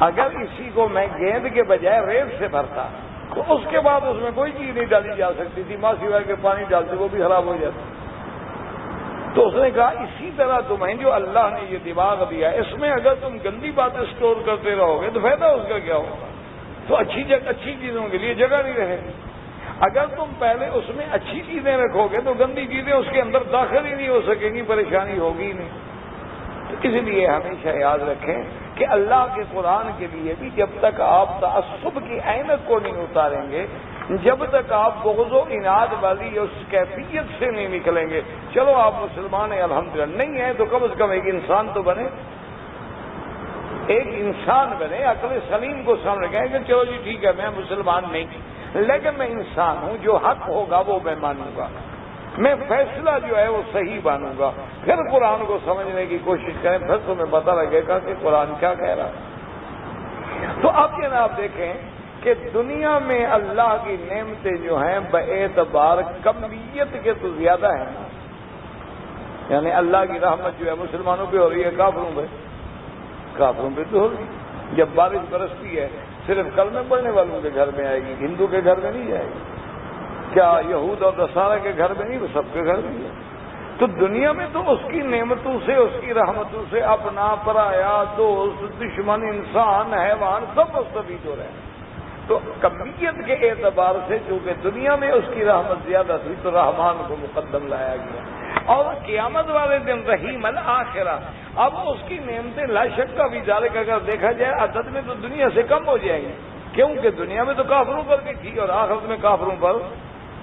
اگر اسی کو میں گیند کے بجائے ریت سے بھرتا تو اس کے بعد اس میں کوئی چیز نہیں ڈالی جا سکتی تھی، ماں سوائے کے پانی ڈالتے وہ بھی خراب ہو جاتا. تو اس نے کہا اسی طرح تمہیں جو اللہ نے یہ دماغ دیا اس میں اگر تم گندی باتیں اسٹور کرتے رہو گے تو فائدہ اس کا کیا ہوگا؟ تو اچھی چیزوں کے لیے جگہ نہیں رہے گی. اگر تم پہلے اس میں اچھی چیزیں رکھو گے تو گندی چیزیں اس کے اندر داخل ہی نہیں ہو سکیں گی، پریشانی ہوگی ہی نہیں. تو اس لیے ہمیشہ یاد رکھیں کہ اللہ کے قرآن کے لیے بھی جب تک آپ تعصب کی عینت کو نہیں اتاریں گے، جب تک آپ بغض و عناد والی اس کیفیت سے نہیں نکلیں گے. چلو آپ مسلمان ہیں الحمدللہ، نہیں ہیں تو کم از کم ایک انسان تو بنے، ایک انسان بنے، عقل سلیم کو سامنے کہیں کہ چلو جی ٹھیک ہے میں مسلمان نہیں لیکن میں انسان ہوں، جو حق ہوگا وہ میں مانوں گا، میں فیصلہ جو ہے وہ صحیح مانوں گا. پھر قرآن کو سمجھنے کی کوشش کریں، پھر تمہیں پتہ لگے گا کہ قرآن کیا کہہ رہا ہے. تو اب جناب دیکھیں کہ دنیا میں اللہ کی نعمتیں جو ہیں باعتبار کمیت کے تو زیادہ ہیں. یعنی اللہ کی رحمت جو ہے مسلمانوں پہ ہو رہی ہے، کافروں پہ تو ہو رہی ہے. جب بارش برستی ہے صرف کلمے پڑھنے والوں کے گھر میں آئے گی، ہندو کے گھر میں نہیں جائے گی. کیا یہود اور نصارہ کے گھر میں نہیں، وہ سب کے گھر میں ہے. تو دنیا میں تو اس کی نعمتوں سے، اس کی رحمتوں سے اپنا پرایا، دوست، دشمن، انسان، حیوان سب مستفید ہو رہے ہیں. تو کمیت کے اعتبار سے چونکہ دنیا میں اس کی رحمت زیادہ تھی تو رحمان کو مقدم لایا گیا. اور قیامت والے دن رحیم الآخرہ، اب اس کی نعمتیں لا شک کا بھی ذالک اگر دیکھا جائے عدد میں تو دنیا سے کم ہو جائیں گی، کیونکہ دنیا میں تو کافروں پر بھی تھی اور آخرت میں کافروں پر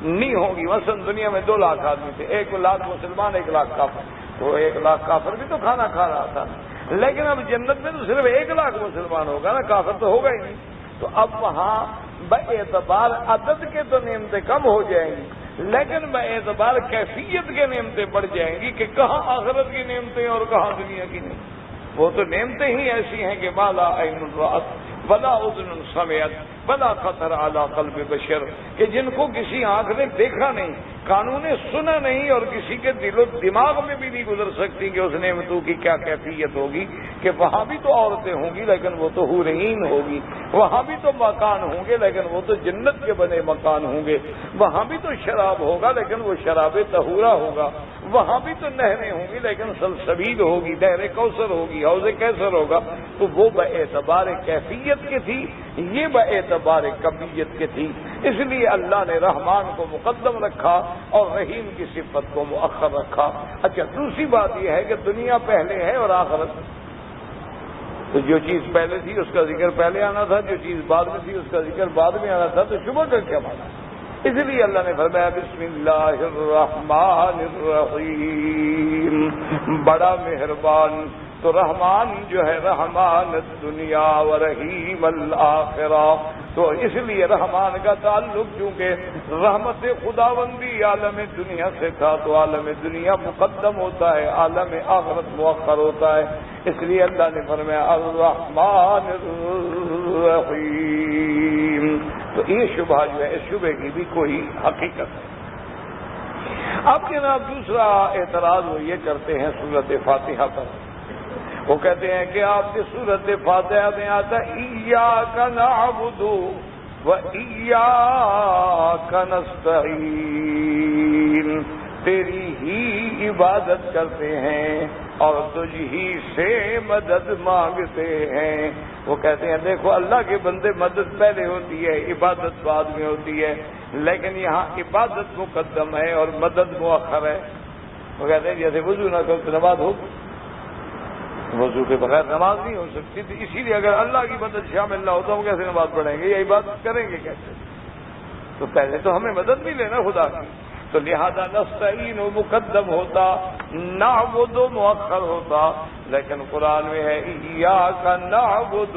نہیں ہوگی. مثلا دنیا میں 2 لاکھ آدمی تھے، 1 لاکھ مسلمان، 1 لاکھ کافر. تو 1 لاکھ کافر بھی تو کھانا کھا رہا تھا. لیکن اب جنت میں تو صرف 1 لاکھ مسلمان ہوگا نا، کافر تو ہوگا ہی نہیں. تو اب وہاں باعتبار عدد کے تو نعمتیں کم ہو جائیں گی، لیکن باعتبار کیفیت کے نعمتیں بڑھ جائیں گی کہ کہاں آخرت کی نعمتیں اور کہاں دنیا کی نعمتیں. وہ تو نعمتیں ہی ایسی ہیں کہ مالا عین رأت ولا اذن سمعت ولا خطر علی قلب بشر، کہ جن کو کسی آنکھ نے دیکھا نہیں، کانوں نے سنا نہیں اور کسی کے دل و دماغ میں بھی نہیں گزر سکتی کہ اس نعمتوں کی کیا کیفیت ہوگی. کہ وہاں بھی تو عورتیں ہوں گی لیکن وہ تو حور عین ہوگی، وہاں بھی تو مکان ہوں گے لیکن وہ تو جنت کے بنے مکان ہوں گے، وہاں بھی تو شراب ہوگا لیکن وہ شراب طہورہ ہوگا، وہاں بھی تو نہریں ہوں گی لیکن سلسبیل ہوگی، نہر کوثر ہوگی، حوض کوثر ہوگا. تو وہ باعتبار کیفیت کی تھی، یہ باعتبار کمیت کی تھی. اس لیے اللہ نے رحمان کو مقدم رکھا اور رحیم کی صفت کو مؤخر رکھا. اچھا دوسری بات یہ ہے کہ دنیا پہلے ہے اور آخرت، تو جو چیز پہلے تھی اس کا ذکر پہلے آنا تھا، جو چیز بعد میں تھی اس کا ذکر بعد میں آنا تھا. تو شبہ کا کیا مانا؟ اس لیے اللہ نے فرمایا بسم اللہ الرحمن الرحیم، بڑا مہربان. تو رحمان جو ہے رحمان الدنیا و رحیم الآخرہ. تو اس لیے رحمان کا تعلق چونکہ رحمت خداوندی عالم دنیا سے تھا تو عالم دنیا مقدم ہوتا ہے، عالم آخرت مؤخر ہوتا ہے. اس لیے اللہ نے فرمایا الرحمن الرحیم. تو یہ شبہ جو ہے اس شبہ کی بھی کوئی حقیقت ہے. اب جناب دوسرا اعتراض وہ یہ کرتے ہیں سورۃ فاتحہ پر. وہ کہتے ہیں کہ آپ کی سورۃ فاتحہ میں آتا ایاک نعبد و ایاک نستعین، تیری ہی عبادت کرتے ہیں اور تجھ ہی سے مدد مانگتے ہیں. وہ کہتے ہیں دیکھو اللہ کے بندے مدد پہلے ہوتی ہے، عبادت بعد میں ہوتی ہے، لیکن یہاں عبادت مقدم ہے اور مدد مؤخر ہے. وہ کہتے ہیں جیسے وضو نہ کرو تو نماز ہو، وضو کے بغیر نماز نہیں ہو سکتی تھی، اسی لیے اگر اللہ کی مدد شامل نہ ہوتا وہ کیسے نماز پڑھیں گے، یہی بات کریں گے کیسے؟ تو پہلے تو ہمیں مدد بھی لینا خدا کی، تو لہذا نستعین مقدم ہوتا، نعبد مؤخر ہوتا، لیکن قرآن میں ہے ایاک نعبد و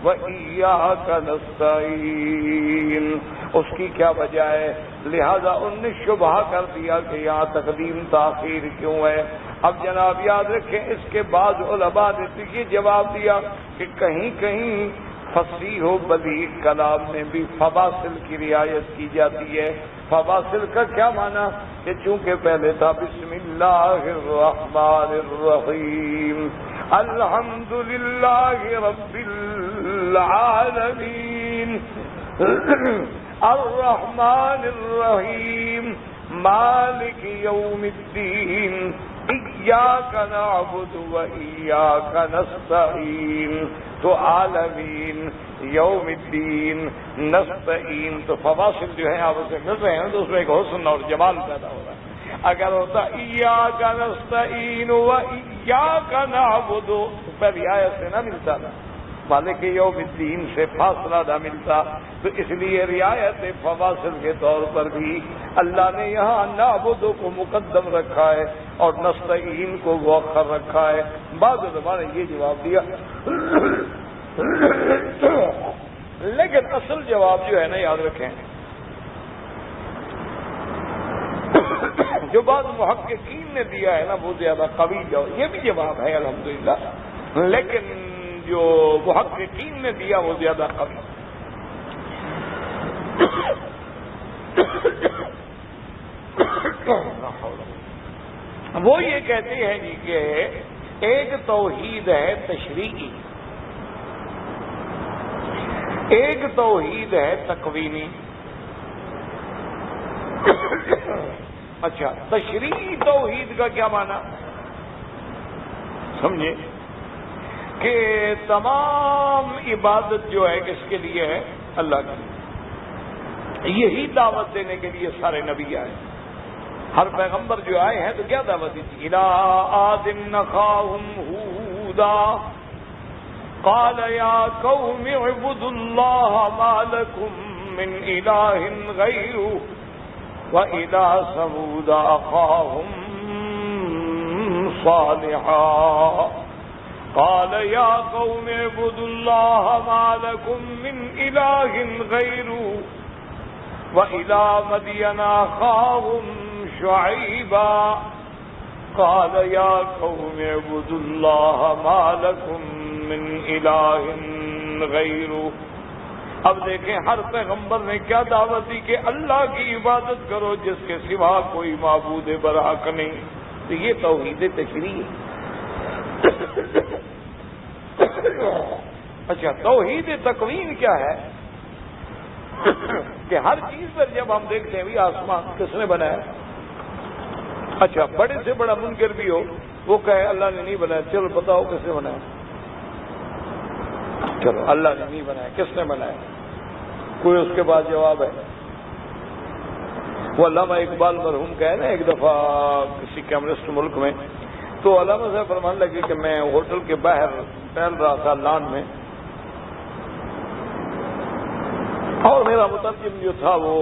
ایاک نستعین، اس کی کیا وجہ ہے؟ لہذا ان نے شبہ کر دیا کہ یہاں تقدیم تاخیر کیوں ہے۔ اب جناب یاد رکھیں اس کے بعد علماء نے تو یہ جواب دیا کہ کہیں کہیں فصیح و بلیغ کلام میں بھی فواصل کی رعایت کی جاتی ہے۔ فواصل کا کیا معنی؟ کہ چونکہ پہلے تھا بسم اللہ الرحمن الرحیم الحمد للہ رب العالمین الرحمن الرحیم مالک یوم الدین ایاک نعبد و ایاک نستعین، تو عالمین، یوم الدین، نستعین، تو فواصل جو ہیں آپ اسے مل رہے ہیں تو اس میں ایک حسن اور جمال پیدا ہو رہا ہے۔ اگر ہوتا ایاک نستعین و ایاک نعبد تو پہلی آیت سے نہ ملتا تھا، مالک یوم الدین سے فاصلہ نہ ملتا، تو اس لیے رعایت فواصل کے طور پر بھی اللہ نے یہاں نعبد کو مقدم رکھا ہے اور نستعین کو مؤخر رکھا ہے۔ بعض علماء نے یہ جواب دیا، لیکن اصل جواب جو ہے نا یاد رکھیں، جو بعض محققین نے دیا ہے نا وہ زیادہ قوی جواب، یہ بھی جواب ہے الحمدللہ، لیکن جو محققین نے دیا وہ زیادہ قوی۔ وہ یہ کہتے ہیں جی کہ ایک توحید ہے تشریعی، ایک توحید ہے تکوینی۔ اچھا، تشریعی توحید کا کیا معنی؟ سمجھے کہ تمام عبادت جو ہے کس کے لیے ہے؟ اللہ کی، یہی دعوت دینے کے لیے سارے نبی آئے، ہر پیغمبر جو آئے ہیں تو کیا دعوت دی تھی؟ اِلَىٰ عَادٍ أَخَاهُمْ هُودًا قَالَ يَا قَوْمِ اعْبُدُوا اللَّهَ مَا لَكُم مِّنْ إِلَٰهٍ غَيْرُهُ وَإِلَىٰ ثَمُودَ أَخَاهُمْ صَالِحًا قَالَ يَا قَوْمِ اعْبُدُوا اللَّهَ مَا لَكُم مِّنْ إِلَٰهٍ غَيْرُهُ وَإِلَىٰ مَدْيَنَ أَخَاهُمْ شعيبا قال يا قوم اعبدوا الله ما لكم من إله غيره۔ اب دیکھیں ہر پیغمبر نے کیا دعوت دی کہ اللہ کی عبادت کرو جس کے سوا کوئی معبود برحق نہیں، تو یہ توحید تشریع ہے۔ اچھا، توحید تکوین کیا ہے؟ کہ ہر چیز پر جب ہم دیکھتے ہیں بھی آسمان کس نے بنایا؟ اچھا، بڑے سے بڑا منکر بھی ہو وہ کہے اللہ نے نہیں بنایا، چلو بتاؤ کس نے بنایا؟ چلو اللہ نے نہیں بنایا، کس نے بنایا؟ کوئی اس کے بعد جواب ہے؟ وہ علامہ اقبال مرحوم کہے نا ایک دفعہ کسی کمیونسٹ ملک میں، تو علامہ صاحب فرمانے لگے کہ میں ہوٹل کے باہر ٹہل رہا تھا لان میں، اور میرا مترجم جو تھا وہ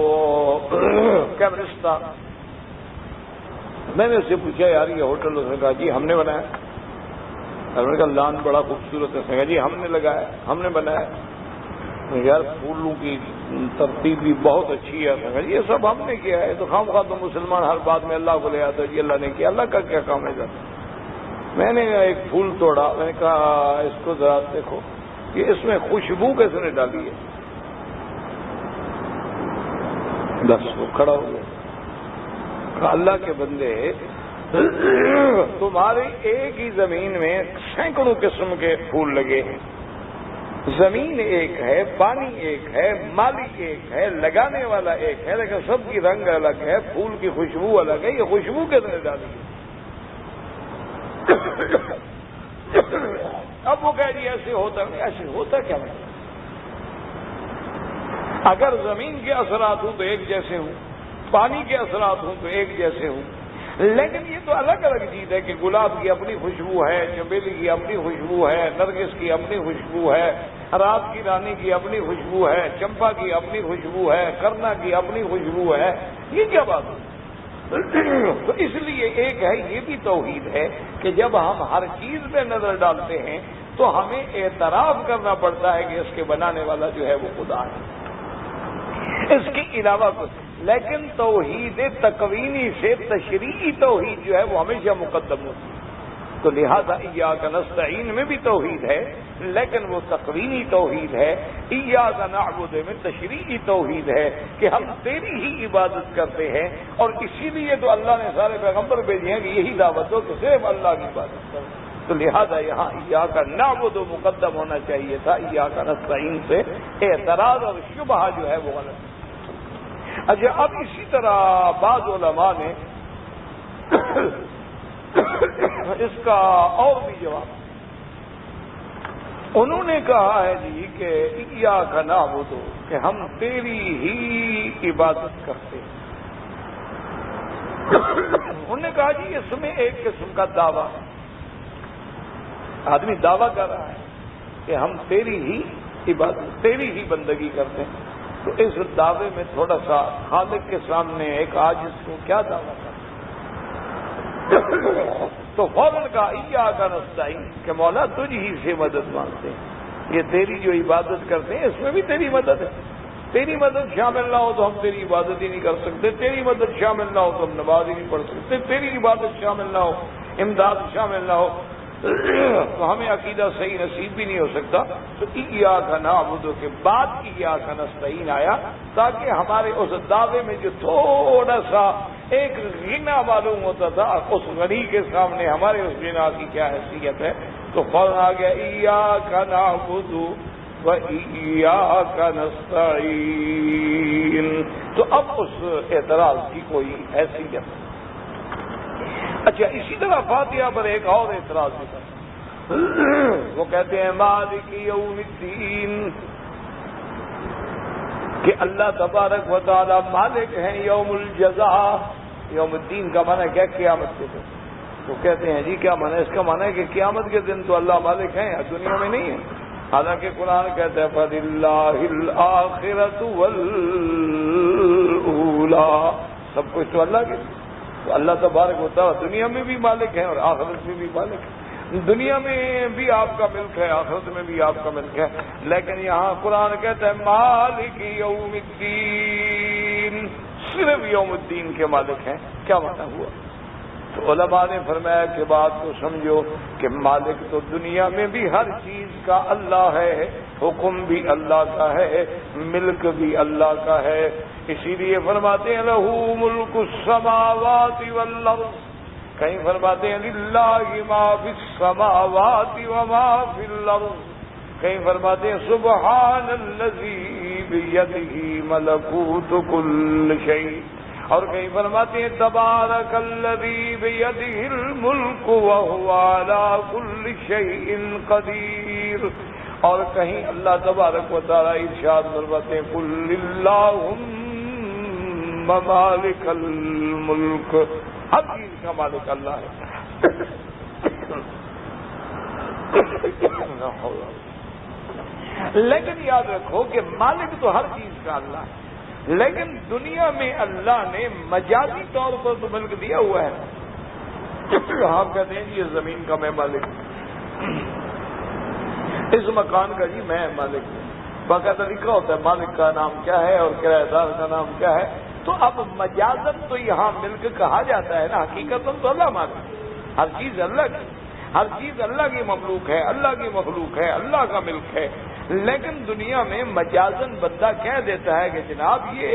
کمیونسٹ تھا۔ میں نے اس سے پوچھا یار یہ ہوٹل، اس نے کہا جی ہم نے بنایا۔ میں نے کہا لان بڑا خوبصورت ہے، اس نے کہا جی ہم نے لگایا، ہم نے بنایا۔ یار پھولوں کی ترتیب بھی بہت اچھی ہے، اس نے کہا یہ سب ہم نے کیا ہے، تو خام خواہ تو مسلمان ہر بات میں اللہ کو لے آتا ہے، جی اللہ نے کیا، اللہ کا کیا کام ہے ذرا۔ میں نے ایک پھول توڑا، میں نے کہا اس کو ذرا دیکھو کہ اس میں خوشبو کس نے ڈالی ہے؟ بس وہ کھڑا ہو گیا، اللہ کے بندے تمہاری ایک ہی زمین میں سینکڑوں قسم کے پھول لگے ہیں، زمین ایک ہے، پانی ایک ہے، مالی ایک ہے، لگانے والا ایک ہے، لیکن سب کی رنگ الگ ہے، پھول کی خوشبو الگ ہے، یہ خوشبو کس نے ڈالی ہے؟ اب وہ کہہ رہی ایسے ہوتا نہیں، ایسے ہوتا کیا نہیں؟ اگر زمین کے اثرات ہوں تو ایک جیسے ہوں، پانی کے اثرات ہوں تو ایک جیسے ہوں، لیکن یہ تو الگ الگ چیز ہے کہ گلاب کی اپنی خوشبو ہے، چمیلی کی اپنی خوشبو ہے، نرگس کی اپنی خوشبو ہے، رات کی رانی کی اپنی خوشبو ہے، چمپا کی اپنی خوشبو ہے، کرنا کی اپنی خوشبو ہے. یہ کیا بات ہے؟ تو اس لیے ایک ہے یہ بھی توحید ہے کہ جب ہم ہر چیز پہ نظر ڈالتے ہیں تو ہمیں اعتراف کرنا پڑتا ہے کہ اس کے بنانے والا جو ہے وہ خدا ہے، اس کے علاوہ کچھ. لیکن توحید تکوینی سے تشریعی توحید جو ہے وہ ہمیشہ مقدم ہوتی ہے. تو لہذا ایاک نستعین میں بھی توحید ہے لیکن وہ تکوینی توحید ہے. ایاک نعبد میں تشریعی توحید ہے کہ ہم تیری ہی عبادت کرتے ہیں، اور اسی لیے تو اللہ نے سارے پیغمبر بھیجے ہیں کہ یہی دعوت دو کہ صرف اللہ کی عبادت کرو. تو لہذا یہاں ایاک نعبد مقدم ہونا چاہیے تھا، ایاک نستعین سے اعتراض اور شبہ جو ہے وہ غلط. اچھا، اب اسی طرح بعض علماء نے اس کا اور بھی جواب، انہوں نے کہا ہے جی کہ ایاک نعبد کہ ہم تیری ہی عبادت کرتے ہیں. انہوں نے کہا جی اس میں ایک قسم کا دعویٰ، آدمی دعویٰ کر رہا ہے کہ ہم تیری ہی عبادت، تیری ہی بندگی کرتے ہیں، تو اس دعوے میں تھوڑا سا خالق کے سامنے ایک عاجز کو کیا دعویٰ کرتا. تو فوراً کا ایاک نستعین کہ مولا تجھ ہی سے مدد مانگتے ہیں. یہ تیری جو عبادت کرتے ہیں اس میں بھی تیری مدد ہے. تیری مدد شامل نہ ہو تو ہم تیری عبادت ہی نہیں کر سکتے. تیری مدد شامل نہ ہو تو ہم نماز ہی نہیں پڑھ سکتے. تیری عبادت شامل نہ ہو، امداد شامل نہ ہو تو ہمیں عقیدہ صحیح نصیب بھی نہیں ہو سکتا. تو ایاک نعبد کے بعد ایاک نستعین آیا تاکہ ہمارے اس دعوے میں جو تھوڑا سا ایک غنا معلوم ہوتا تھا اس غنی کے سامنے ہمارے اس غنا کی کیا حیثیت ہے. تو فوراً آ گیا ایاک نعبد و ایاک نستعین. تو اب اس اعتراض کی کوئی حیثیت نہیں. اچھا، اسی طرح فاتحہ پر ایک اور اعتراض بھی تھا. وہ کہتے ہیں مالک یوم الدین کہ اللہ تبارک و تعالی مالک ہیں یوم الجزاء. یوم الدین کا معنی کیا؟ قیامت کے دن. تو کہتے ہیں جی کیا معنی؟ اس کا معنی ہے کہ قیامت کے دن تو اللہ مالک ہیں، دنیا میں نہیں ہے. حالانکہ قرآن کہتا ہے فَلِلَّهِ الْآخِرَةُ وَالْأُولَى، سب کچھ تو اللہ کے. تو اللہ تبارک و تعالی دنیا میں بھی مالک ہیں اور آخرت میں بھی مالک ہے. دنیا میں بھی آپ کا ملک ہے، آخرت میں بھی آپ کا ملک ہے. لیکن یہاں قرآن کہتا ہے مالک یوم الدین، صرف یوم الدین کے مالک ہیں. کیا معنی ہوا؟ تو علماء نے فرمایا کہ بات کو سمجھو کہ مالک تو دنیا میں بھی ہر چیز کا اللہ ہے، حکم بھی اللہ کا ہے، ملک بھی اللہ کا ہے. اسی لیے فرماتے ہیں لہو ملک السماوات والارض، کہیں فرماتے ہیں للہ ما فی السماوات وما فی الارض، کہیں فرماتے ہیں سبحان الذی بیدہ ملکوت کل شیء، اور کہیں فرماتے ہیں تبارک الذی بیدہ الملک وہو علی کل شیء قدیر، اور کہیں اللہ تبارک و تعالی ارشاد فرماتے ہیں قل اللہم مالک الملک، ہر چیز کا مالک اللہ ہے. لیکن یاد رکھو کہ مالک تو ہر چیز کا اللہ ہے، لیکن دنیا میں اللہ نے مجازی طور پر تو ملک دیا ہوا ہے. آپ کہتے ہیں یہ زمین کا میں مالک ہوں، اس مکان کا جی میں مالک ہوں. باقاعدہ لکھا ہوتا ہے مالک کا نام کیا ہے اور کرایہ دار کا نام کیا ہے. تو اب مجازن تو یہاں ملک کہا جاتا ہے نا، حقیقت تو اللہ مالک ہے. ہر چیز اللہ کی، ہر چیز اللہ کی مخلوق ہے، اللہ کی مخلوق ہے، اللہ کا ملک ہے. لیکن دنیا میں مجازن بندہ کہہ دیتا ہے کہ جناب یہ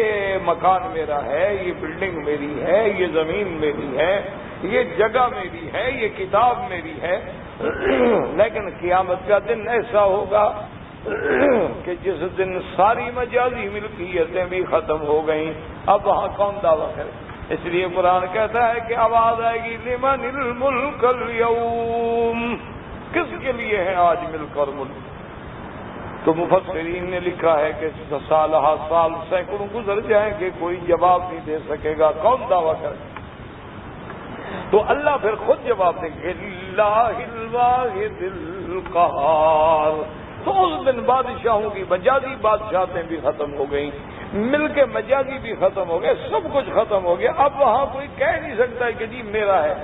مکان میرا ہے، یہ بلڈنگ میری ہے، یہ زمین میری ہے، یہ جگہ میری ہے، یہ کتاب میری ہے. لیکن قیامت کا دن ایسا ہوگا کہ جس دن ساری مجازی ملکیتیں بھی ختم ہو گئیں، اب وہاں کون دعویٰ کرے؟ اس لیے قرآن کہتا ہے کہ آواز آئے گی لمن الملک اليوم، کس کے لیے ہے آج ملک اور ملک؟ تو مفسرین نے لکھا ہے کہ سال سال سینکڑوں گزر جائیں کہ کوئی جواب نہیں دے سکے گا. کون دعویٰ کرے؟ تو اللہ پھر خود جواب دیں گے للہ الواحد القہار. تو اس دن بادشاہوں کی مجازی بادشاہتیں بھی ختم ہو گئیں، مل کے مجازی بھی ختم ہو گئے، سب کچھ ختم ہو گیا. اب وہاں کوئی کہہ نہیں سکتا ہے کہ جی میرا ہے،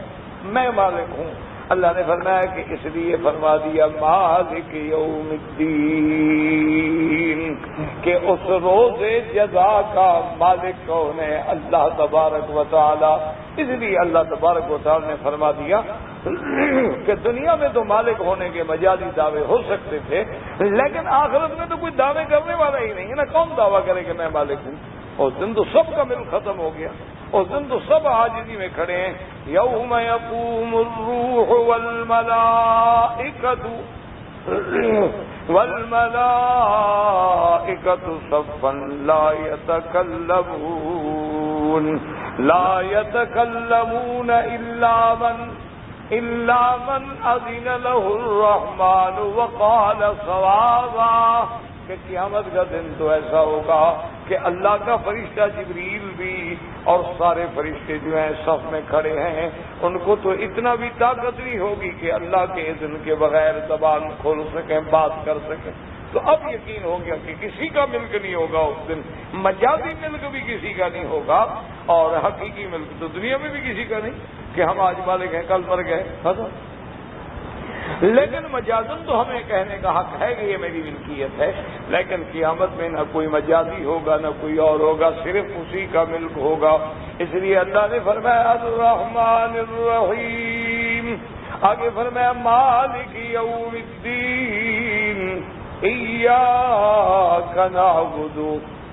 میں مالک ہوں. اللہ نے فرمایا کہ اس لیے فرما دیا مالک یوم الدین، کہ اس روز جزا کا مالک کون ہے؟ اللہ تبارک و تعالی. اس لیے اللہ تبارک و تعالی نے فرما دیا کہ دنیا میں تو مالک ہونے کے مجازی دعوے ہو سکتے تھے، لیکن آخرت میں تو کوئی دعوے کرنے والا ہی نہیں ہے نا. کون دعویٰ کرے کہ میں مالک ہوں؟ اس دن تو سب کا ملک ختم ہو گیا. اس دن تو سب عاجزی میں کھڑے ہیں. یوم یقوم الروح والملائکۃ صفا لا یتکلمون الا من اذن له الرحمن وقال صوابا. کہ قیامت کا دن تو ایسا ہوگا کہ اللہ کا فرشتہ جبریل بھی اور سارے فرشتے جو ہیں صف میں کھڑے ہیں، ان کو تو اتنا بھی طاقت نہیں ہوگی کہ اللہ کے اذن کے بغیر زبان کھول سکیں، بات کر سکیں. تو اب یقین ہو گیا کہ کسی کا ملک نہیں ہوگا اس دن، مجازی ملک بھی کسی کا نہیں ہوگا، اور حقیقی ملک تو دنیا میں بھی کسی کا نہیں کہ ہم آج مالک ہیں کل مر گئے. لیکن مجازن تو ہمیں کہنے کا حق ہے کہ یہ میری ملکیت ہے، لیکن قیامت میں نہ کوئی مجازی ہوگا نہ کوئی اور ہوگا، صرف اسی کا ملک ہوگا. اس لیے اللہ نے فرمایا الرحمن الرحیم، آگے فرمایا مالک یوم الدین ایاک نعبد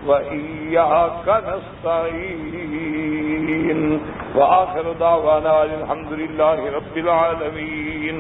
وإياك نستعين وآخر دعوانا الحمد لله رب العالمين.